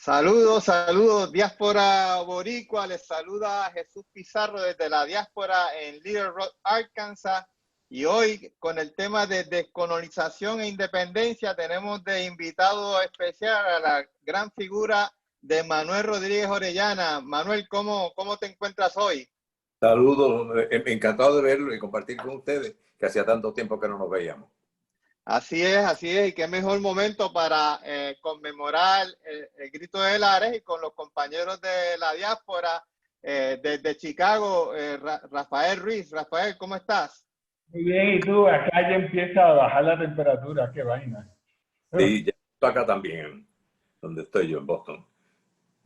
Saludos, saludos, diáspora boricua. Les saluda Jesús Pizarro desde la diáspora en Little Rock, Arkansas. Y hoy, con el tema de descolonización e independencia, tenemos de invitado especial a la gran figura de Manuel Rodríguez Orellana. Manuel, ¿cómo te encuentras hoy? Saludos, encantado de verlo y compartir con ustedes, que hacía tanto tiempo que no nos veíamos. Así es, y qué mejor momento para conmemorar el Grito de Lares y con los compañeros de la diáspora desde Chicago, Rafael Ruiz. Rafael, ¿cómo estás? Muy bien, y tú, acá ya empieza a bajar la temperatura, qué vaina. Sí, ya estoy acá también, donde estoy yo, en Boston.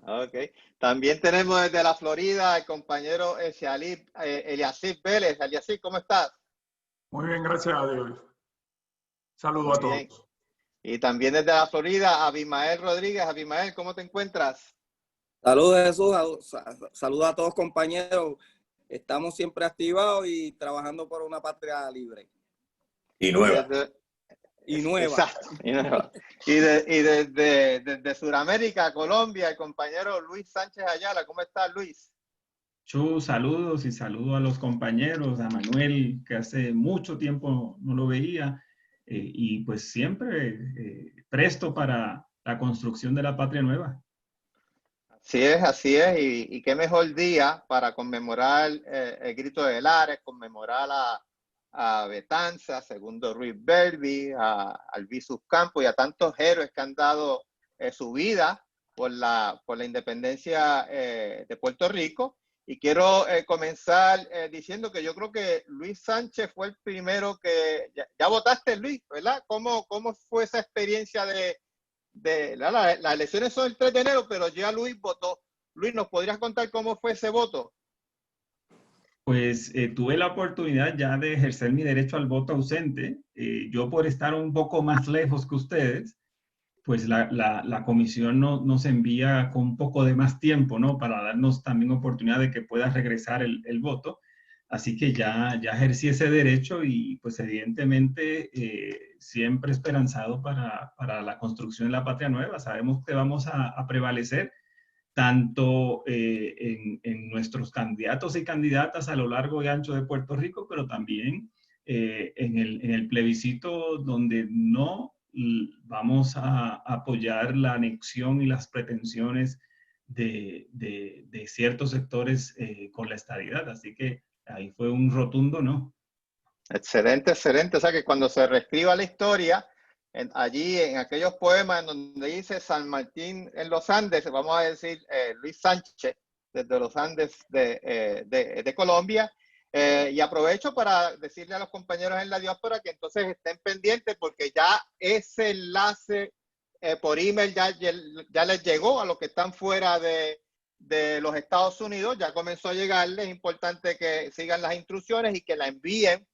Ok. También tenemos desde la Florida el compañero Eliasib Vélez. Eliasib, ¿cómo estás? Muy bien, gracias a Dios. Saludos a todos. Y también desde la Florida, Abimael Rodríguez. Abimael, ¿cómo te encuentras? Saludos, Jesús. Saludos a todos, compañeros. Estamos siempre activados y trabajando por una patria libre. Y nueva. Exacto. Y desde Sudamérica, Colombia, el compañero Luis Sánchez Ayala. ¿Cómo estás, Luis? Saludos y saludo a los compañeros, a Manuel, que hace mucho tiempo no lo veía, y pues siempre presto para la construcción de la patria nueva. Así es, y qué mejor día para conmemorar el Grito de Lares, conmemorar a Betanza, Segundo Ruiz Belvi, a Albizu Campos y a tantos héroes que han dado su vida por la independencia de Puerto Rico. Y quiero comenzar diciendo que yo creo que Luis Sánchez fue el primero que... Ya votaste, Luis, ¿verdad? ¿Cómo fue esa experiencia las elecciones son el 3 de enero, pero ya Luis votó? Luis, ¿nos podrías contar cómo fue ese voto? Pues tuve la oportunidad ya de ejercer mi derecho al voto ausente. Yo, por estar un poco más lejos que ustedes, pues la comisión nos envía con un poco de más tiempo, ¿no? Para darnos también oportunidad de que pueda regresar el voto. Así que ya ejercí ese derecho y pues evidentemente siempre esperanzado para la construcción de la patria nueva. Sabemos que vamos a prevalecer tanto en nuestros candidatos y candidatas a lo largo y ancho de Puerto Rico, pero también en el plebiscito donde no vamos a apoyar la anexión y las pretensiones de ciertos sectores con la estadidad. Así que ahí fue un rotundo no. Excelente, excelente. O sea que cuando se reescriba la historia, allí en aquellos poemas en donde dice San Martín en los Andes, vamos a decir Luis Sánchez desde los Andes de Colombia. Y aprovecho para decirle a los compañeros en la diáspora que entonces estén pendientes porque ya ese enlace por email ya les llegó a los que están fuera de los Estados Unidos, ya comenzó a llegarles. Es importante que sigan las instrucciones y que la envíen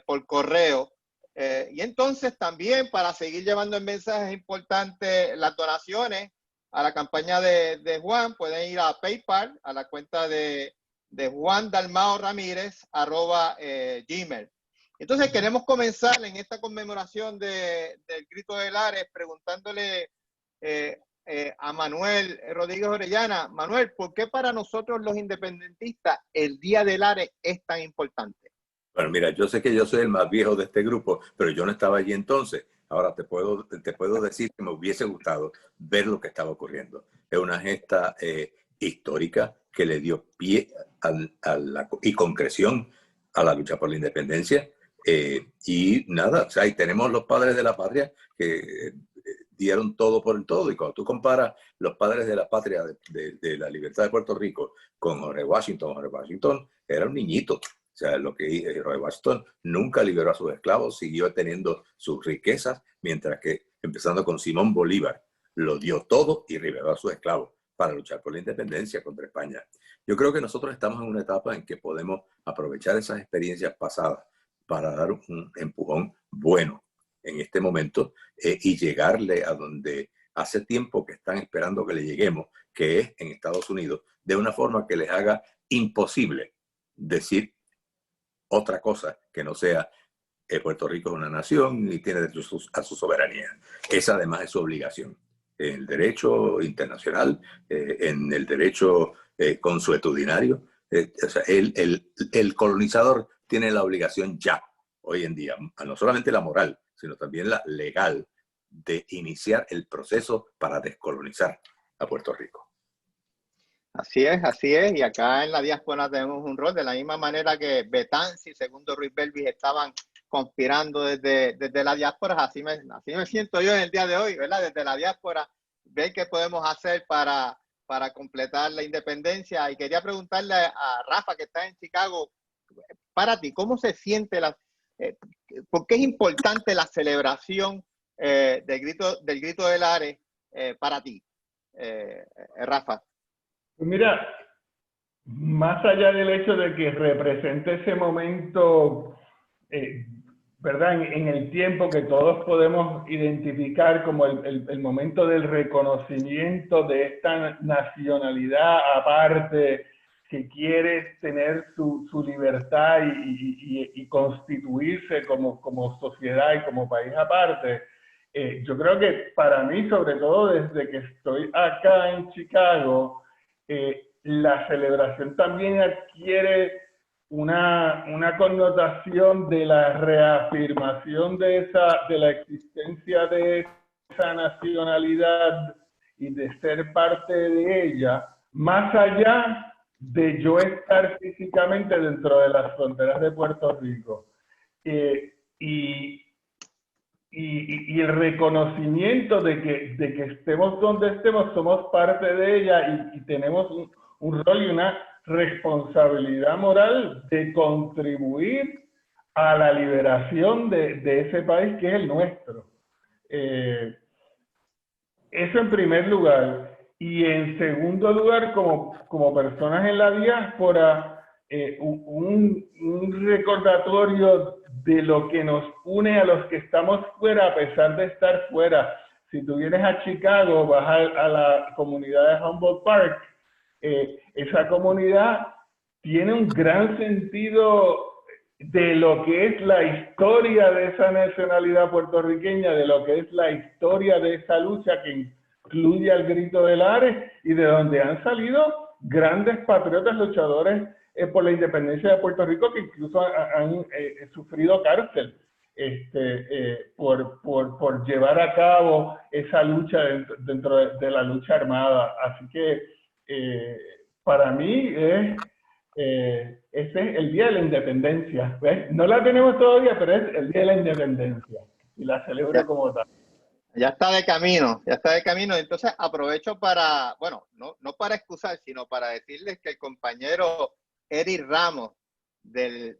por correo. Y entonces también para seguir llevando el mensaje importante, las donaciones a la campaña de Juan, pueden ir a PayPal, a la cuenta de Juan Dalmao Ramírez, @gmail. Entonces queremos comenzar en esta conmemoración del Grito de Lares preguntándole a Manuel Rodríguez Orellana. Manuel, ¿por qué para nosotros los independentistas el Día de Lares es tan importante? Bueno, mira, yo sé que yo soy el más viejo de este grupo, pero yo no estaba allí entonces. Ahora te puedo decir que me hubiese gustado ver lo que estaba ocurriendo. Es una gesta histórica que le dio pie y concreción a la lucha por la independencia. Y nada, o sea, y tenemos los padres de la patria que dieron todo por el todo. Y cuando tú comparas los padres de la patria de la libertad de Puerto Rico con Jorge Washington era un niñito. O sea, lo que Jorge Washington nunca liberó a sus esclavos, siguió teniendo sus riquezas, mientras que, empezando con Simón Bolívar, lo dio todo y liberó a sus esclavos para luchar por la independencia contra España. Yo creo que nosotros estamos en una etapa en que podemos aprovechar esas experiencias pasadas para dar un empujón bueno en este momento y llegarle a donde hace tiempo que están esperando que le lleguemos, que es en Estados Unidos, de una forma que les haga imposible decir otra cosa que no sea Puerto Rico es una nación y tiene derecho a su soberanía. Esa además es su obligación. en el derecho internacional, en el derecho consuetudinario. O sea, el colonizador tiene la obligación ya, hoy en día, no solamente la moral, sino también la legal, de iniciar el proceso para descolonizar a Puerto Rico. Así es, y acá en la diáspora tenemos un rol, de la misma manera que Betanzi, segundo Ruiz Belvis, estaban conspirando desde la diáspora, así me siento yo en el día de hoy, ¿verdad? Desde la diáspora, ver qué podemos hacer para completar la independencia. Y quería preguntarle a Rafa, que está en Chicago, para ti, ¿cómo se siente por qué es importante la celebración del grito del Ares para ti, Rafa? Mira, más allá del hecho de que represente ese momento, ¿verdad? En el tiempo que todos podemos identificar como el momento del reconocimiento de esta nacionalidad aparte que quiere tener su libertad y constituirse como sociedad y como país aparte. Yo creo que para mí, sobre todo desde que estoy acá en Chicago, la celebración también adquiere una connotación de la reafirmación de la existencia de esa nacionalidad y de ser parte de ella, más allá de yo estar físicamente dentro de las fronteras de Puerto Rico. Y el reconocimiento de que estemos donde estemos, somos parte de ella y tenemos un rol y una responsabilidad moral de contribuir a la liberación de ese país que es el nuestro. Eso en primer lugar. Y en segundo lugar, como personas en la diáspora, un recordatorio de lo que nos une a los que estamos fuera, a pesar de estar fuera. Si tú vienes a Chicago, vas a la comunidad de Humboldt Park, esa comunidad tiene un gran sentido de lo que es la historia de esa nacionalidad puertorriqueña, de lo que es la historia de esa lucha que incluye al Grito del Ares y de donde han salido grandes patriotas luchadores por la independencia de Puerto Rico, que incluso han sufrido cárcel por llevar a cabo esa lucha dentro de la lucha armada. Así que para mí ese es el Día de la Independencia. ¿Ves? No la tenemos todavía, pero es el Día de la Independencia y la celebro como tal. Ya está de camino, ya está de camino. Entonces aprovecho para, bueno, no para excusar, sino para decirles que el compañero Eric Ramos del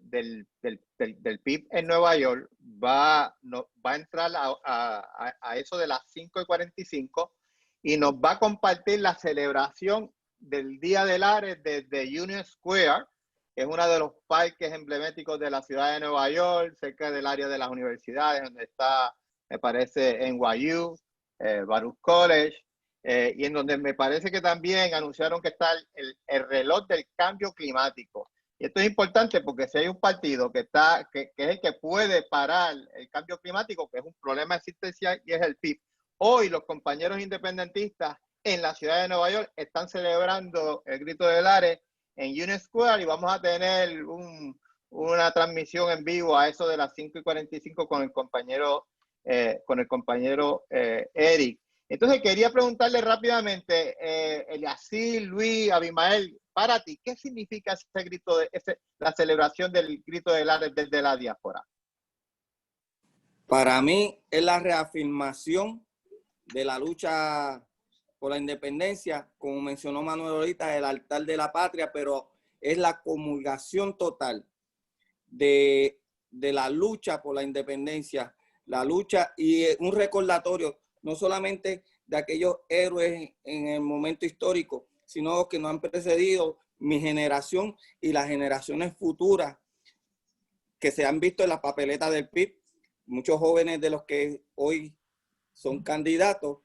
PIB en Nueva York va a entrar a eso de las 5:45 y nos va a compartir la celebración del Día del Ares desde Union Square, que es uno de los parques emblemáticos de la ciudad de Nueva York, cerca del área de las universidades, donde está, me parece, NYU, Baruch College, y en donde me parece que también anunciaron que está el reloj del cambio climático. Y esto es importante porque si hay un partido que es el que puede parar el cambio climático, que es un problema existencial, y es el PIB. Hoy los compañeros independentistas en la ciudad de Nueva York están celebrando el Grito del Ares en Union Square y vamos a tener una transmisión en vivo a eso de las 5:45 con el compañero Eric. Entonces quería preguntarle rápidamente, Eliasir, Luis, Abimael, para ti, ¿qué significa ese grito, la celebración del Grito del Ares desde la diáspora? Para mí es la reafirmación de la lucha por la independencia, como mencionó Manuel ahorita, el altar de la patria, pero es la comulgación total de la lucha por la independencia, la lucha y un recordatorio no solamente de aquellos héroes en el momento histórico, sino que nos han precedido mi generación y las generaciones futuras que se han visto en la papeleta del PIB. Muchos jóvenes de los que hoy son candidatos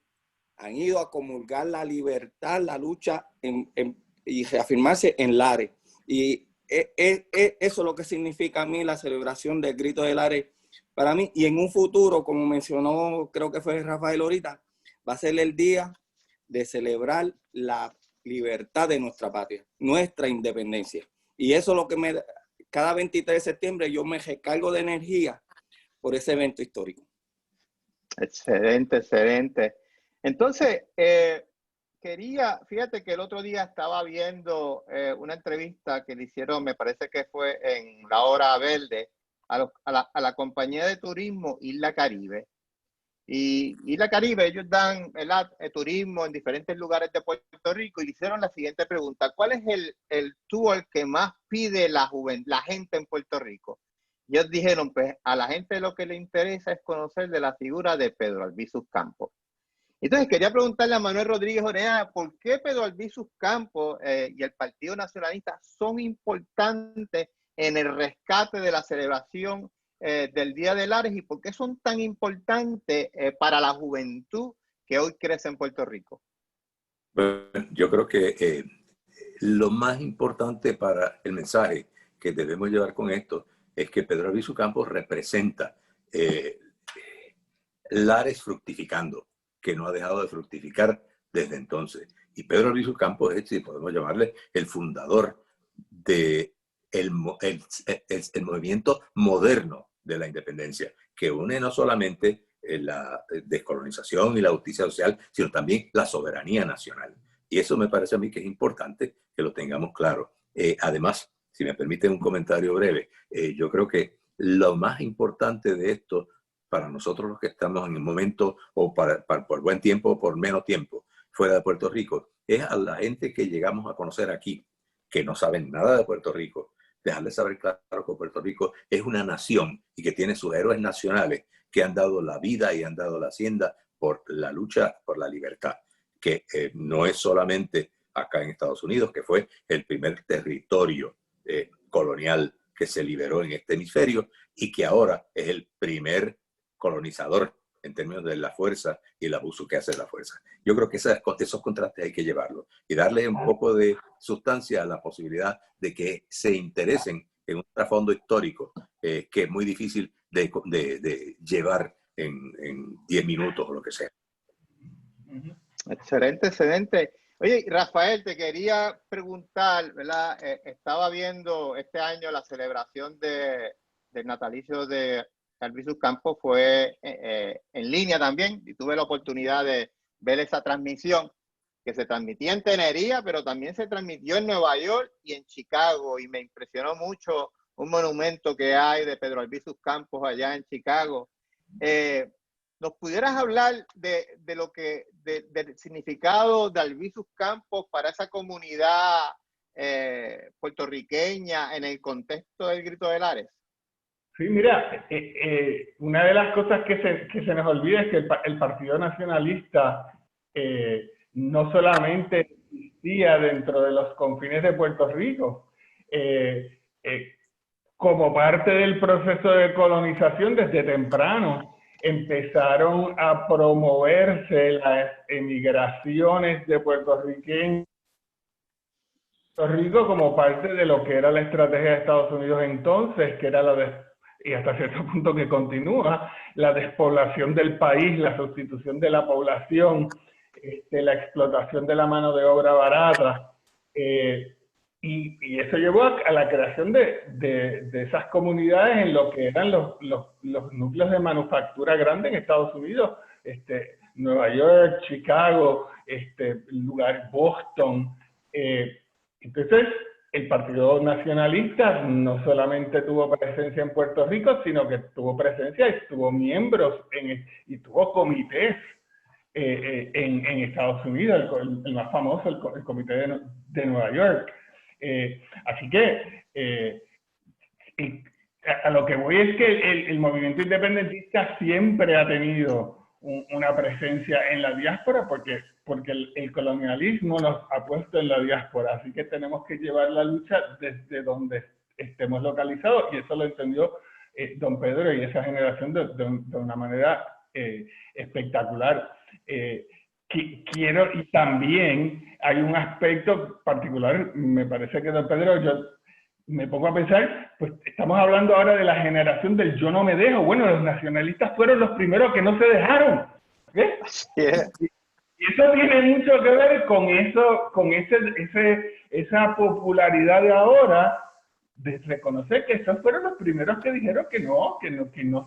han ido a comulgar la libertad, la lucha y reafirmarse en Lares. Y eso es lo que significa a mí la celebración del Grito del Ares para mí. Y en un futuro, como mencionó, creo que fue Rafael ahorita, va a ser el día de celebrar la libertad de nuestra patria, nuestra independencia. Y eso es lo que cada 23 de septiembre yo me recargo de energía por ese evento histórico. Excelente, excelente. Entonces, fíjate que el otro día estaba viendo una entrevista que le hicieron, me parece que fue en La Hora Verde, a la compañía de turismo Isla Caribe. Y Isla Caribe, ellos dan turismo en diferentes lugares de Puerto Rico, y le hicieron la siguiente pregunta: ¿cuál es el tour que más pide la gente en Puerto Rico? Y ellos dijeron, pues a la gente lo que le interesa es conocer de la figura de Pedro Albizu Campos. Entonces quería preguntarle a Manuel Rodríguez Orellana, ¿por qué Pedro Albizu Campos y el Partido Nacionalista son importantes en el rescate de la celebración del Día de Lares, y por qué son tan importantes para la juventud que hoy crece en Puerto Rico? Bueno, yo creo que lo más importante para el mensaje que debemos llevar con esto es que Pedro Albizu Campos representa Lares fructificando, que no ha dejado de fructificar desde entonces. Y Pedro Albizu Campos es, si podemos llamarle, el fundador de el movimiento moderno de la independencia, que une no solamente la descolonización y la justicia social, sino también la soberanía nacional. Y eso me parece a mí que es importante que lo tengamos claro. Además, si me permiten un comentario breve, yo creo que lo más importante de esto para nosotros los que estamos en el momento, o por buen tiempo o por menos tiempo fuera de Puerto Rico, es a la gente que llegamos a conocer aquí, que no saben nada de Puerto Rico, dejarles saber claro que Puerto Rico es una nación y que tiene sus héroes nacionales que han dado la vida y han dado la hacienda por la lucha por la libertad, que no es solamente acá en Estados Unidos, que fue el primer territorio colonial que se liberó en este hemisferio, y que ahora es el primer colonizador en términos de la fuerza y el abuso que hace la fuerza. Yo creo que esos contrastes hay que llevarlos y darle un poco de sustancia a la posibilidad de que se interesen en un trasfondo histórico que es muy difícil de llevar en 10 minutos o lo que sea. Excelente, excelente. Oye, Rafael, te quería preguntar, ¿verdad? Estaba viendo este año la celebración del natalicio de Albizu Campos, fue en línea también, y tuve la oportunidad de ver esa transmisión que se transmitía en Tenería, pero también se transmitió en Nueva York y en Chicago, y me impresionó mucho un monumento que hay de Pedro Albizu Campos allá en Chicago. ¿Nos pudieras hablar del significado de Albizu Campos para esa comunidad puertorriqueña en el contexto del Grito de Lares? Sí, mira, una de las cosas que se nos olvida es que el Partido Nacionalista no solamente existía dentro de los confines de Puerto Rico, como parte del proceso de colonización desde temprano empezaron a promoverse las emigraciones de puertorriqueños a Puerto Rico como parte de lo que era la estrategia de Estados Unidos entonces, que era y hasta cierto punto que continúa, la despoblación del país, la sustitución de la población, la explotación de la mano de obra barata, y eso llevó a la creación de esas comunidades en lo que eran los núcleos de manufactura grande en Estados Unidos, Nueva York, Chicago, lugar Boston. Entonces, el Partido Nacionalista no solamente tuvo presencia en Puerto Rico, sino que tuvo presencia y tuvo miembros y tuvo comités en Estados Unidos, el más famoso, el Comité de Nueva York. Así que a lo que voy es que el movimiento independentista siempre ha tenido una presencia en la diáspora porque el colonialismo nos ha puesto en la diáspora, así que tenemos que llevar la lucha desde donde estemos localizados, y eso lo entendió don Pedro y esa generación de una manera espectacular. Y también hay un aspecto particular, me parece que don Pedro, yo me pongo a pensar, pues estamos hablando ahora de la generación del yo no me dejo. Bueno, los nacionalistas fueron los primeros que no se dejaron. ¿Ves? Yeah. Y eso tiene mucho que ver con eso, con esa popularidad de ahora, de reconocer que esos fueron los primeros que dijeron que no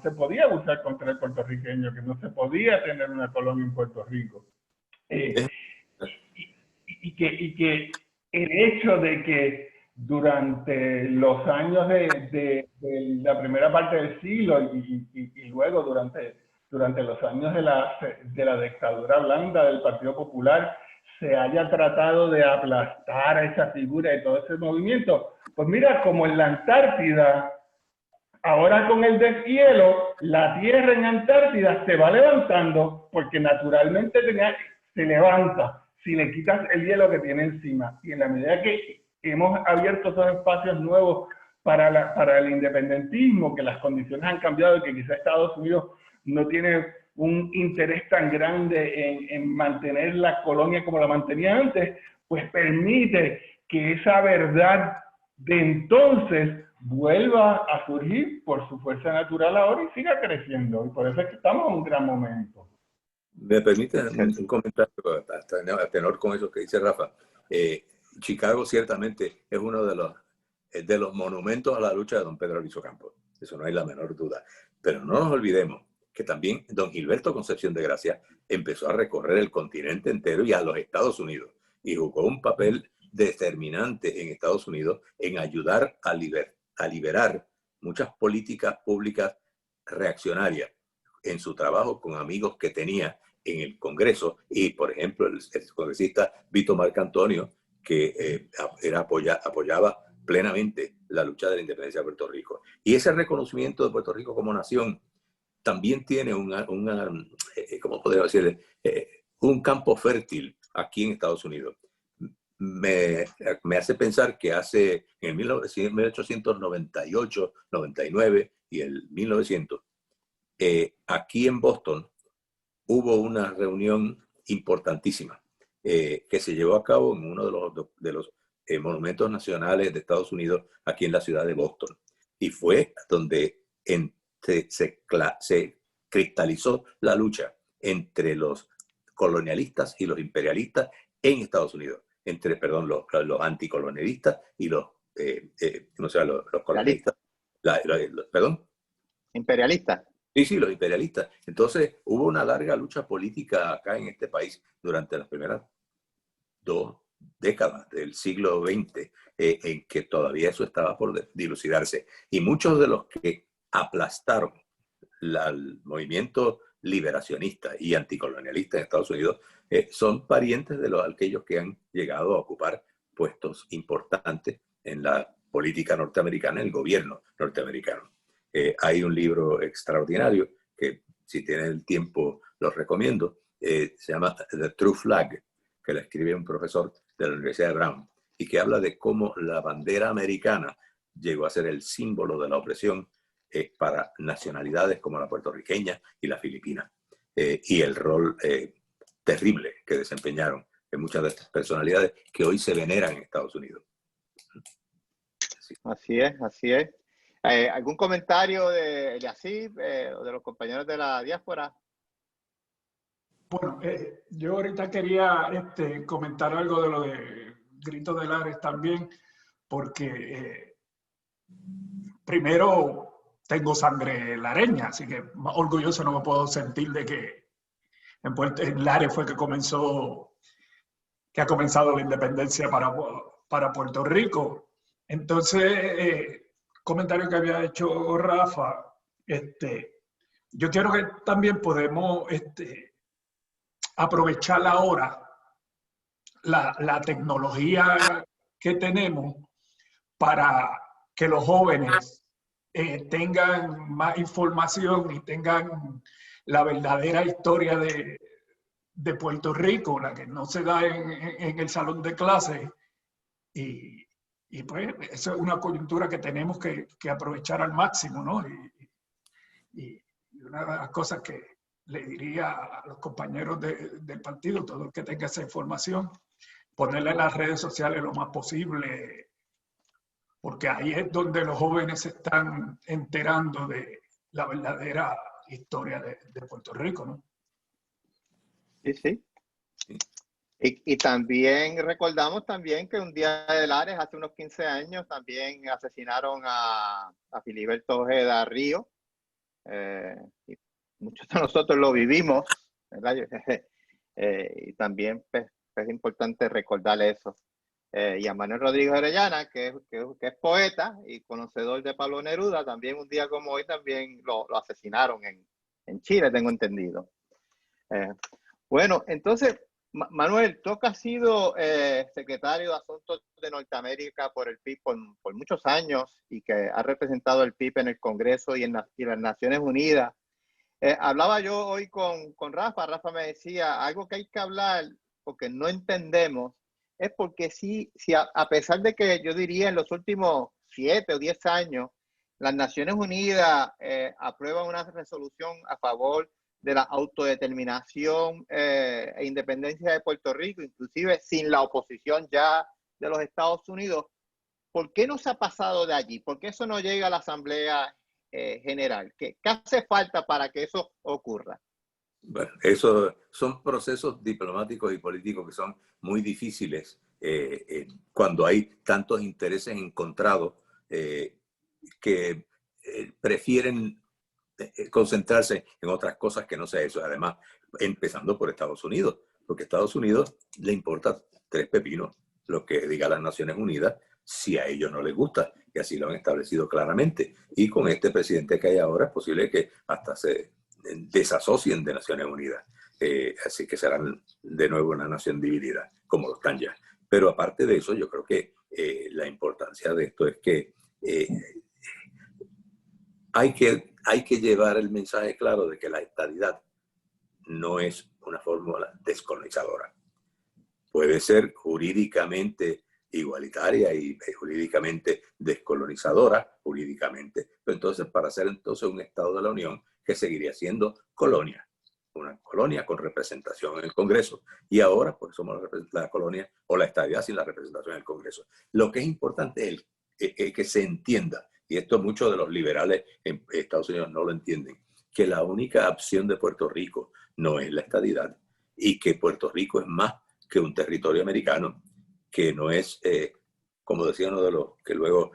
se podía abusar contra el puertorriqueño, que no se podía tener una colonia en Puerto Rico. Y que el hecho de que durante los años de la primera parte del siglo y luego durante los años de la dictadura blanda del Partido Popular se haya tratado de aplastar a esa figura y todo ese movimiento, pues mira, como en la Antártida, ahora con el deshielo, la tierra en Antártida se va levantando porque naturalmente se levanta si le quitas el hielo que tiene encima. Y en la medida que hemos abierto esos espacios nuevos para el independentismo, que las condiciones han cambiado y que quizá Estados Unidos no tiene un interés tan grande en mantener la colonia como la mantenía antes, pues permite que esa verdad de entonces vuelva a surgir por su fuerza natural ahora y siga creciendo. Y por eso es que estamos en un gran momento. Me permite un comentario a tenor con eso que dice Rafa. Chicago ciertamente es uno de los monumentos a la lucha de don Pedro Albizu Campos. Eso no hay la menor duda. Pero no nos olvidemos que también don Gilberto Concepción de Gracia empezó a recorrer el continente entero y a los Estados Unidos y jugó un papel determinante en Estados Unidos en ayudar a liberar muchas políticas públicas reaccionarias en su trabajo con amigos que tenía en el Congreso y, por ejemplo, el congresista Vito Marcantonio, que apoyaba plenamente la lucha de la independencia de Puerto Rico. Y ese reconocimiento de Puerto Rico como nación también tiene ¿cómo podría decirle? Un campo fértil aquí en Estados Unidos. Me hace pensar que en 1898, 99 y el 1900, aquí en Boston hubo una reunión importantísima que se llevó a cabo en uno de los monumentos nacionales de Estados Unidos, aquí en la ciudad de Boston. Y fue donde se cristalizó la lucha entre los colonialistas y los imperialistas en Estados Unidos. Los anticolonialistas y los colonialistas. ¿Perdón? Imperialistas. Sí, los imperialistas. Entonces, hubo una larga lucha política acá en este país durante las primeras 2 décadas del siglo XX, en que todavía eso estaba por dilucidarse. Y muchos de los que aplastaron el movimiento liberacionista y anticolonialista en Estados Unidos son parientes de aquellos que han llegado a ocupar puestos importantes en la política norteamericana, en el gobierno norteamericano. Hay un libro extraordinario que, si tienen el tiempo, los recomiendo. Se llama The True Flag, que lo escribe un profesor de la Universidad de Brown y que habla de cómo la bandera americana llegó a ser el símbolo de la opresión para nacionalidades como la puertorriqueña y la filipina, y el rol terrible que desempeñaron en muchas de estas personalidades que hoy se veneran en Estados Unidos. Así es. ¿Algún comentario de Eliasib o de los compañeros de la diáspora? Bueno, yo ahorita quería comentar algo de lo de Grito de Lares también, porque primero tengo sangre lareña, así que más orgulloso no me puedo sentir de que en Lares fue que ha comenzado la independencia para Puerto Rico. Entonces, comentario que había hecho Rafa, yo quiero que también podemos aprovechar ahora la tecnología que tenemos para que los jóvenes tengan más información y tengan la verdadera historia de Puerto Rico, la que no se da en el salón de clase. Y pues eso es una coyuntura que tenemos que aprovechar al máximo, ¿no? Y una de las cosas que le diría a los compañeros del partido, todo el que tenga esa información, ponerla en las redes sociales lo más posible, porque ahí es donde los jóvenes se están enterando de la verdadera historia de Puerto Rico, ¿no? Sí. Y también recordamos también que un día de Lares, hace unos 15 años, también asesinaron a Filiberto Ojeda Río. Y muchos de nosotros lo vivimos, ¿verdad? Y también pues, es importante recordar eso. Y a Manuel Rodríguez Orellana, que es poeta y conocedor de Pablo Neruda, también un día como hoy también lo asesinaron en Chile, tengo entendido. Bueno, entonces, Manuel, tú que has sido secretario de Asuntos de Norteamérica por el PIB por muchos años y que has representado el PIB en el Congreso y en las Naciones Unidas. Hablaba yo hoy con Rafa. Rafa me decía, algo que hay que hablar porque no entendemos, es porque si a pesar de que yo diría en los últimos 7 o 10 años, las Naciones Unidas aprueban una resolución a favor de la autodeterminación e independencia de Puerto Rico, inclusive sin la oposición ya de los Estados Unidos, ¿por qué no se ha pasado de allí? ¿Por qué eso no llega a la Asamblea General? ¿Qué hace falta para que eso ocurra? Bueno, eso son procesos diplomáticos y políticos que son muy difíciles cuando hay tantos intereses encontrados que prefieren concentrarse en otras cosas que no sea eso. Además, empezando por Estados Unidos, porque a Estados Unidos le importa 3 pepinos lo que diga las Naciones Unidas si a ellos no les gusta, y así lo han establecido claramente. Y con este presidente que hay ahora es posible que hasta se desasocien de Naciones Unidas. Así que serán de nuevo una nación dividida, como lo están ya. Pero aparte de eso, yo creo que la importancia de esto es que hay que llevar el mensaje claro de que la estadidad no es una fórmula descolonizadora. Puede ser jurídicamente igualitaria y jurídicamente descolonizadora, jurídicamente. Pero entonces, para ser entonces un Estado de la Unión que seguiría siendo colonia, una colonia con representación en el Congreso. Y ahora, pues somos la colonia o la estadidad sin la representación en el Congreso. Lo que es importante es que se entienda, y esto muchos de los liberales en Estados Unidos no lo entienden, que la única opción de Puerto Rico no es la estadidad y que Puerto Rico es más que un territorio americano, que no es, como decía uno de los que luego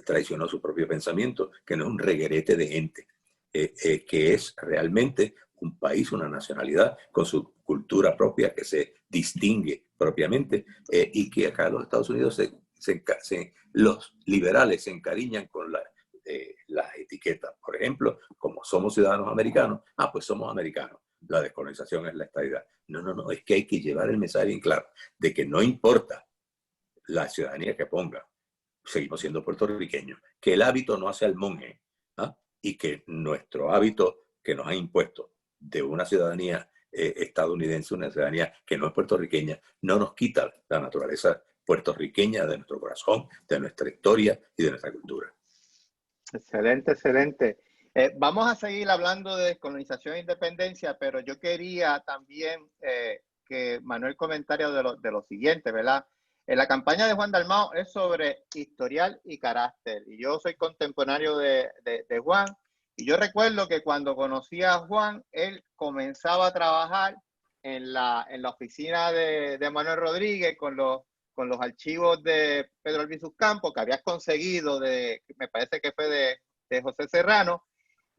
traicionó su propio pensamiento, que no es un reguerete de gente, que es realmente un país, una nacionalidad con su cultura propia que se distingue propiamente y que acá en los Estados Unidos los liberales se encariñan con las etiquetas. Por ejemplo, como somos ciudadanos americanos, pues somos americanos. La descolonización es la estadidad. No, es que hay que llevar el mensaje bien claro de que no importa la ciudadanía que ponga, seguimos siendo puertorriqueños, que el hábito no hace al monje, y que nuestro hábito que nos ha impuesto de una ciudadanía estadounidense, una ciudadanía que no es puertorriqueña, no nos quita la naturaleza puertorriqueña de nuestro corazón, de nuestra historia y de nuestra cultura. Excelente, excelente. Vamos a seguir hablando de descolonización e independencia, pero yo quería también que Manuel comentara de lo siguiente, ¿verdad? La campaña de Juan Dalmau es sobre historial y carácter, y yo soy contemporáneo de Juan, y yo recuerdo que cuando conocí a Juan, él comenzaba a trabajar en la oficina de Manuel Rodríguez con los archivos de Pedro Albizu Campos que habías conseguido me parece que fue de José Serrano,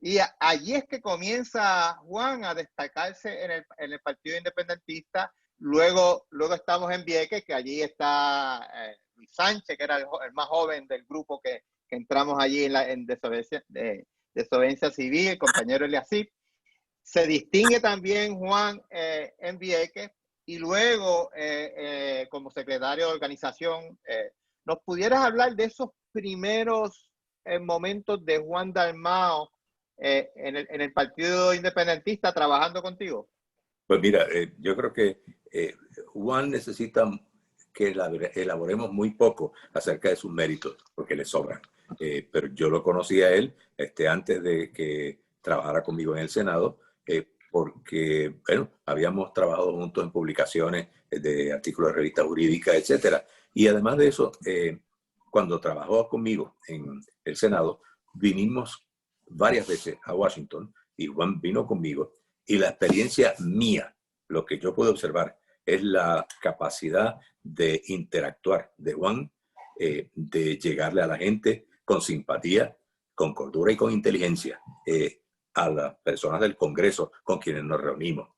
y allí es que comienza Juan a destacarse en el Partido Independentista. Luego estamos en Vieques, que allí está Luis Sánchez, que era el más joven del grupo que entramos allí en desobediencia civil, el compañero Eliasip. Se distingue también Juan en Vieques, y luego como secretario de organización. ¿Nos pudieras hablar de esos primeros momentos de Juan Dalmau en el Partido Independentista trabajando contigo? Pues mira, yo creo que Juan necesita que elaboremos muy poco acerca de sus méritos, porque le sobran. Pero yo lo conocí a él antes de que trabajara conmigo en el Senado, porque, bueno, habíamos trabajado juntos en publicaciones de artículos de revistas jurídicas, etcétera. Y además de eso, cuando trabajó conmigo en el Senado, vinimos varias veces a Washington y Juan vino conmigo. Y la experiencia mía, lo que yo pude observar, es la capacidad de interactuar de Juan, de llegarle a la gente con simpatía, con cordura y con inteligencia, a las personas del Congreso con quienes nos reunimos,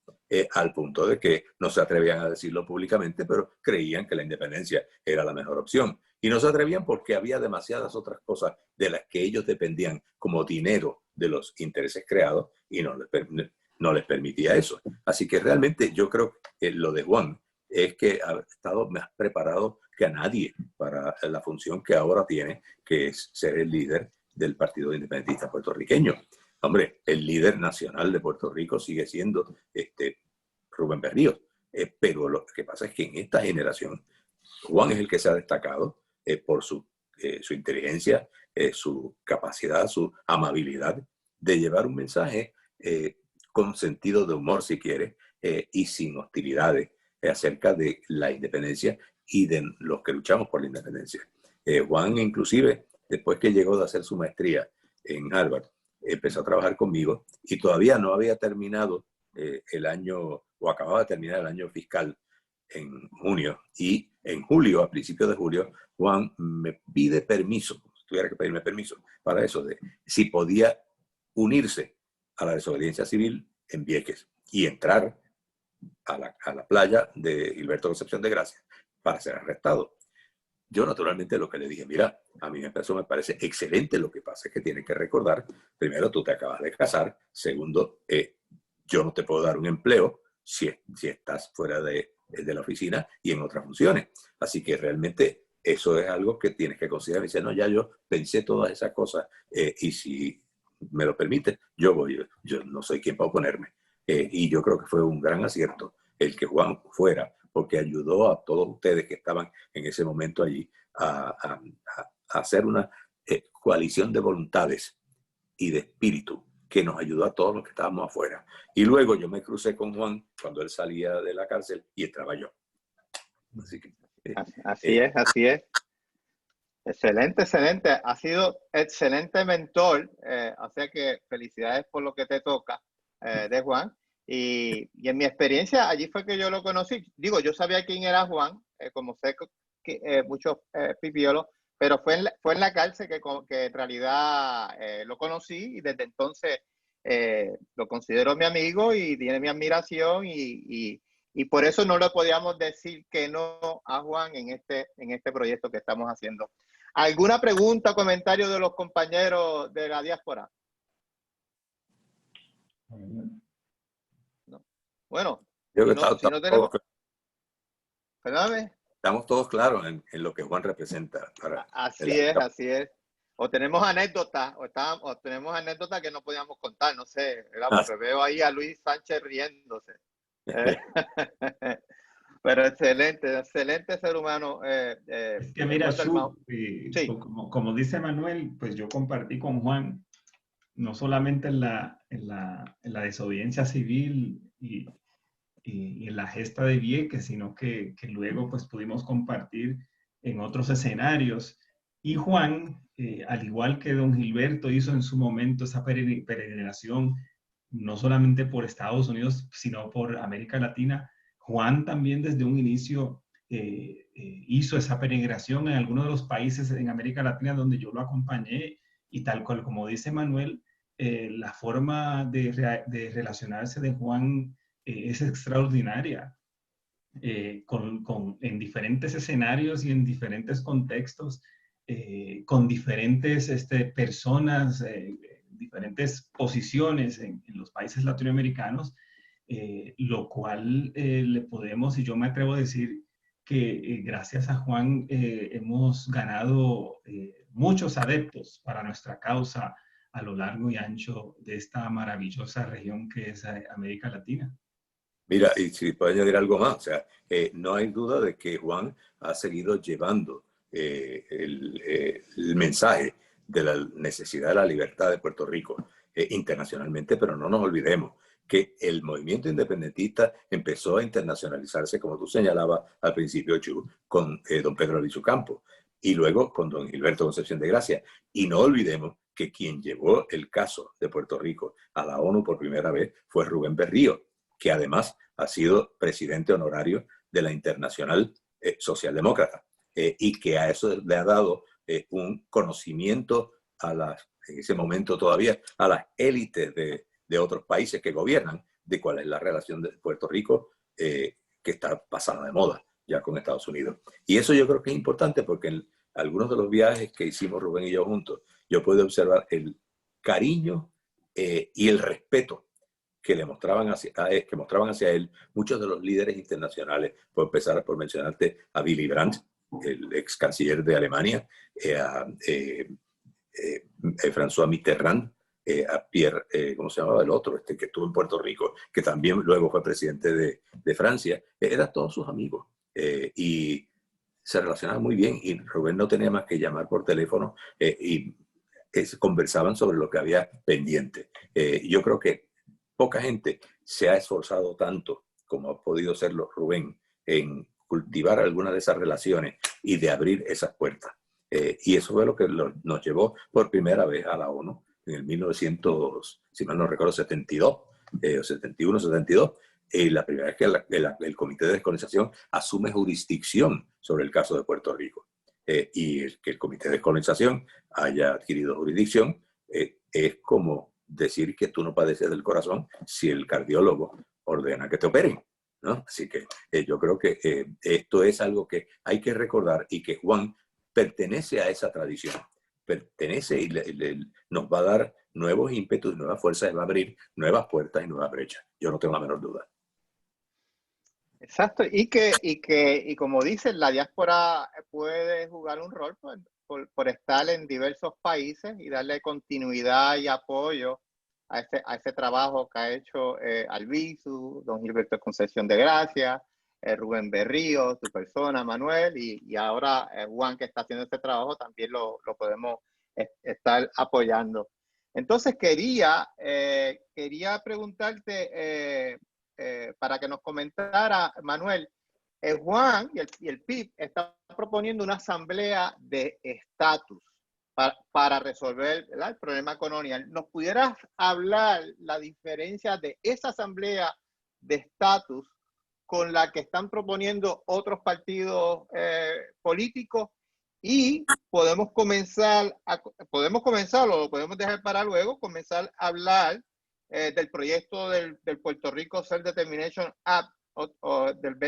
al punto de que no se atrevían a decirlo públicamente, pero creían que la independencia era la mejor opción. Y no se atrevían porque había demasiadas otras cosas de las que ellos dependían, como dinero de los intereses creados, y no les permitía eso. Así que realmente yo creo que lo de Juan es que ha estado más preparado que a nadie para la función que ahora tiene, que es ser el líder del Partido Independentista Puertorriqueño. Hombre, el líder nacional de Puerto Rico sigue siendo Rubén Berrío, pero lo que pasa es que en esta generación Juan es el que se ha destacado por su inteligencia, su capacidad, su amabilidad de llevar un mensaje con sentido de humor, si quiere, y sin hostilidades acerca de la independencia y de los que luchamos por la independencia. Juan, inclusive, después que llegó de hacer su maestría en Harvard, empezó a trabajar conmigo y todavía no había terminado el año, o acababa de terminar el año fiscal en junio. Y en julio, a principios de julio, Juan me pide permiso, tuviera que pedirme permiso para eso, de si podía unirse a la desobediencia civil en Vieques y entrar a la playa de Gilberto Concepción de Gracia para ser arrestado. Yo naturalmente lo que le dije, mira, a mí eso me parece excelente, lo que pasa es que tienes que recordar, primero, tú te acabas de casar, segundo, yo no te puedo dar un empleo si estás fuera de la oficina y en otras funciones. Así que realmente eso es algo que tienes que considerar. Y dice, no, ya yo pensé todas esas cosas y si me lo permite, yo voy, yo no soy quien para oponerme. Y yo creo que fue un gran acierto el que Juan fuera, porque ayudó a todos ustedes que estaban en ese momento allí a hacer una coalición de voluntades y de espíritu que nos ayudó a todos los que estábamos afuera. Y luego yo me crucé con Juan cuando él salía de la cárcel y entraba yo. Así que, así es. Excelente, excelente. Ha sido excelente mentor. O sea que felicidades por lo que te toca de Juan. Y en mi experiencia, allí fue que yo lo conocí. Digo, yo sabía quién era Juan, como sé que muchos pipiolos, pero fue en la cárcel que en realidad lo conocí y desde entonces lo considero mi amigo y tiene mi admiración y por eso no le podíamos decir que no a Juan en este proyecto que estamos haciendo. ¿Alguna pregunta o comentario de los compañeros de la diáspora? No. Bueno, si no tenemos... Perdóname. Estamos todos claros en lo que Juan representa. Así es. O tenemos anécdotas, o tenemos anécdotas que no podíamos contar, no sé, porque veo ahí a Luis Sánchez riéndose. Pero excelente ser humano. Es que mira, sí. Como dice Manuel, pues yo compartí con Juan, no solamente en la desobediencia civil y en la gesta de Vieques, sino que luego pues pudimos compartir en otros escenarios. Y Juan, al igual que don Gilberto hizo en su momento esa peregrinación, no solamente por Estados Unidos, sino por América Latina, Juan también desde un inicio hizo esa peregrinación en algunos de los países en América Latina donde yo lo acompañé, y tal cual como dice Manuel, la forma de relacionarse de Juan es extraordinaria, en diferentes escenarios y en diferentes contextos, con diferentes personas, diferentes posiciones en los países latinoamericanos, lo cual le podemos, y yo me atrevo a decir que gracias a Juan hemos ganado muchos adeptos para nuestra causa a lo largo y ancho de esta maravillosa región que es América Latina. Mira, y si puedo añadir algo más, o sea, no hay duda de que Juan ha seguido llevando el mensaje de la necesidad de la libertad de Puerto Rico internacionalmente, pero no nos olvidemos que el movimiento independentista empezó a internacionalizarse, como tú señalabas al principio, Chu, con don Pedro Albizu Campos y luego con don Gilberto Concepción de Gracia. Y no olvidemos que quien llevó el caso de Puerto Rico a la ONU por primera vez fue Rubén Berrío, que además ha sido presidente honorario de la Internacional Socialdemócrata, y que a eso le ha dado un conocimiento en ese momento todavía, a las élites de otros países que gobiernan, de cuál es la relación de Puerto Rico, que está pasada de moda ya con Estados Unidos. Y eso yo creo que es importante porque en algunos de los viajes que hicimos Rubén y yo juntos, yo pude observar el cariño y el respeto que le mostraban hacia él muchos de los líderes internacionales. Por empezar por mencionarte a Willy Brandt, el ex canciller de Alemania, a François Mitterrand, a Pierre, ¿cómo se llamaba el otro? Que estuvo en Puerto Rico, que también luego fue presidente de Francia. Eran todos sus amigos y se relacionaban muy bien, y Rubén no tenía más que llamar por teléfono y conversaban sobre lo que había pendiente. Yo creo que poca gente se ha esforzado tanto como ha podido serlo Rubén en cultivar algunas de esas relaciones y de abrir esas puertas. Y eso fue lo que nos llevó por primera vez a la ONU en el 1900, si mal no recuerdo, 72, 71, 72. La primera vez que el Comité de Descolonización asume jurisdicción sobre el caso de Puerto Rico. Y que el Comité de Descolonización haya adquirido jurisdicción es como decir que tú no padeces del corazón si el cardiólogo ordena que te operen, ¿no? Así que yo creo que esto es algo que hay que recordar, y que Juan pertenece a esa tradición, pertenece y nos va a dar nuevos ímpetus, nuevas fuerzas, va a abrir nuevas puertas y nuevas brechas. Yo no tengo la menor duda. Exacto, y como dicen, la diáspora puede jugar un rol por estar en diversos países y darle continuidad y apoyo a ese trabajo que ha hecho Albizu, don Gilberto Concepción de Gracia, Rubén Berrío, tu persona, Manuel, y ahora Juan, que está haciendo este trabajo, también lo podemos estar apoyando. Entonces quería preguntarte, para que nos comentara, Manuel, Juan y el PIB están proponiendo una asamblea de estatus para resolver, ¿verdad?, el problema colonial. ¿Nos pudieras hablar la diferencia de esa asamblea de estatus con la que están proponiendo otros partidos políticos? Y podemos comenzar, o lo podemos dejar para luego, comenzar a hablar del proyecto del Puerto Rico Self-Determination Act del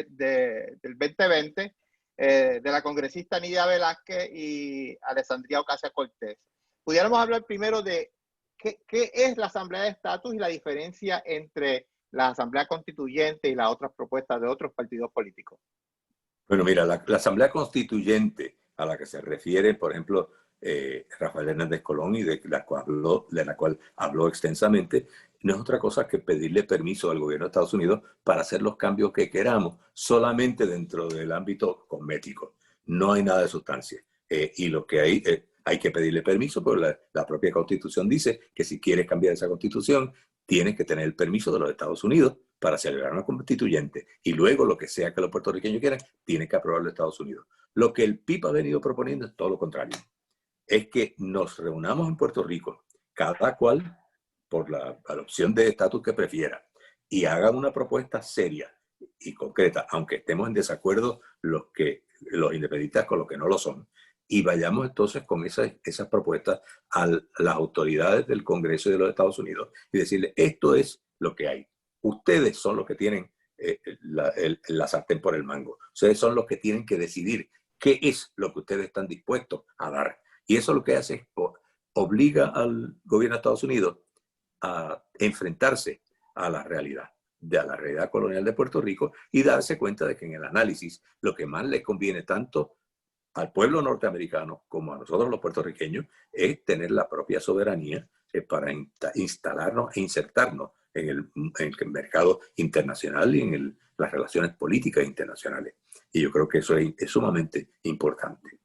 2020, de la congresista Nidia Velázquez y Alessandria Ocasio-Cortez. Pudiéramos hablar primero de qué es la Asamblea de Estatus y la diferencia entre la Asamblea Constituyente y las otras propuestas de otros partidos políticos. Bueno, mira, la Asamblea Constituyente a la que se refiere, por ejemplo, Rafael Hernández Colón, y de la cual habló extensamente, no es otra cosa que pedirle permiso al gobierno de Estados Unidos para hacer los cambios que queramos, solamente dentro del ámbito cosmético. No hay nada de sustancia. Y lo que hay que pedirle permiso, porque la propia Constitución dice que si quieres cambiar esa Constitución, tienes que tener el permiso de los Estados Unidos para celebrar una constituyente. Y luego, lo que sea que los puertorriqueños quieran, tiene que aprobarlo Estados Unidos. Lo que el PIB ha venido proponiendo es todo lo contrario. Es que nos reunamos en Puerto Rico, cada cual por la opción de estatus que prefiera, y hagan una propuesta seria y concreta, aunque estemos en desacuerdo los independentistas con los que no lo son, y vayamos entonces con esas propuestas a las autoridades del Congreso de los Estados Unidos y decirles: esto es lo que hay. Ustedes son los que tienen la sartén por el mango. Ustedes son los que tienen que decidir qué es lo que ustedes están dispuestos a dar. Y eso lo que hace es obliga al gobierno de Estados Unidos a enfrentarse a la realidad colonial de Puerto Rico, y darse cuenta de que en el análisis lo que más le conviene tanto al pueblo norteamericano como a nosotros los puertorriqueños es tener la propia soberanía para instalarnos e insertarnos en el mercado internacional y en las relaciones políticas internacionales. Y yo creo que eso es sumamente importante.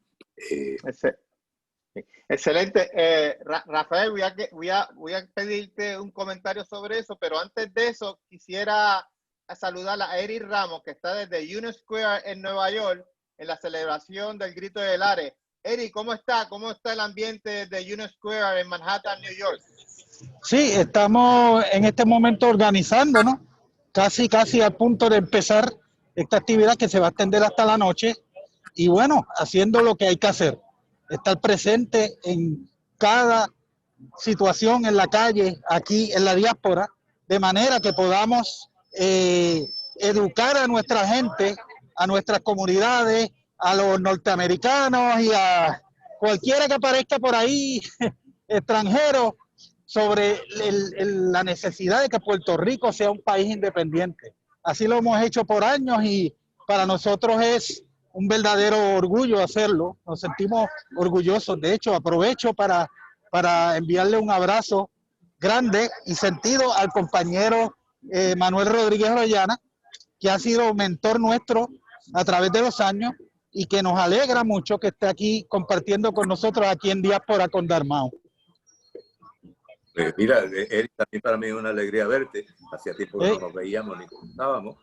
Excelente. Rafael, voy a pedirte un comentario sobre eso, pero antes de eso quisiera saludar a Eric Ramos, que está desde Union Square en Nueva York, en la celebración del Grito de Lares. Eric, ¿cómo está? ¿Cómo está el ambiente de Union Square en Manhattan, New York? Sí, estamos en este momento organizando, ¿no? Casi al punto de empezar esta actividad que se va a extender hasta la noche y bueno, haciendo lo que hay que hacer, estar presente en cada situación en la calle, aquí en la diáspora, de manera que podamos educar a nuestra gente, a nuestras comunidades, a los norteamericanos y a cualquiera que aparezca por ahí extranjero sobre la necesidad de que Puerto Rico sea un país independiente. Así lo hemos hecho por años y para nosotros es un verdadero orgullo hacerlo. Nos sentimos orgullosos. De hecho, aprovecho para enviarle un abrazo grande y sentido al compañero Manuel Rodríguez Orellana, que ha sido mentor nuestro a través de los años y que nos alegra mucho que esté aquí compartiendo con nosotros aquí en Diáspora con Dalmau. Mira, Eric, también para mí es una alegría verte. Hacía tiempo que no nos veíamos ni contábamos,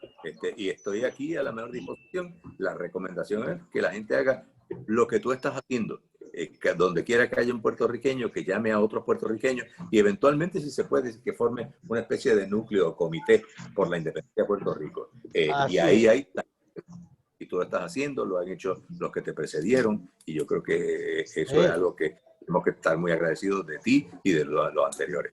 y estoy aquí a la mejor disposición. La recomendación es que la gente haga lo que tú estás haciendo. Que donde quiera que haya un puertorriqueño, que llame a otros puertorriqueños y eventualmente, si se puede, que forme una especie de núcleo o comité por la independencia de Puerto Rico. Y ahí hay, y tú lo estás haciendo, lo han hecho los que te precedieron, y yo creo que eso es algo que tenemos que estar muy agradecidos de ti y de los anteriores.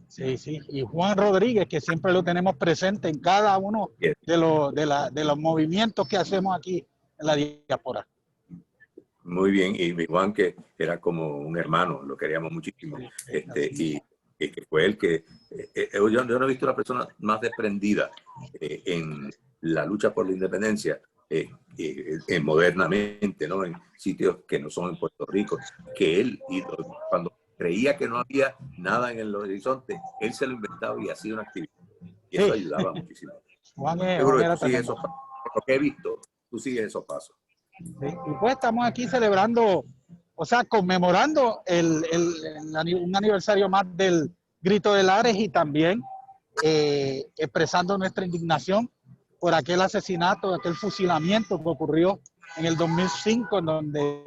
Sí, sí. Y Juan Rodríguez, que siempre lo tenemos presente en cada uno de los movimientos que hacemos aquí en la diáspora. Muy bien, y mi Juan, que era como un hermano, lo queríamos muchísimo, y que fue el que, yo no he visto una persona más desprendida en la lucha por la independencia, modernamente, ¿no? En sitios que no son en Puerto Rico, que él, y cuando creía que no había nada en el horizonte, él se lo inventaba y hacía una actividad, y eso ayudaba muchísimo. Seguro que tú sigues esos pasos, lo que he visto, tú sigues esos pasos. Sí. Y pues estamos aquí celebrando, o sea, conmemorando un aniversario más del Grito de Lares y también expresando nuestra indignación por aquel asesinato, aquel fusilamiento que ocurrió en el 2005, en donde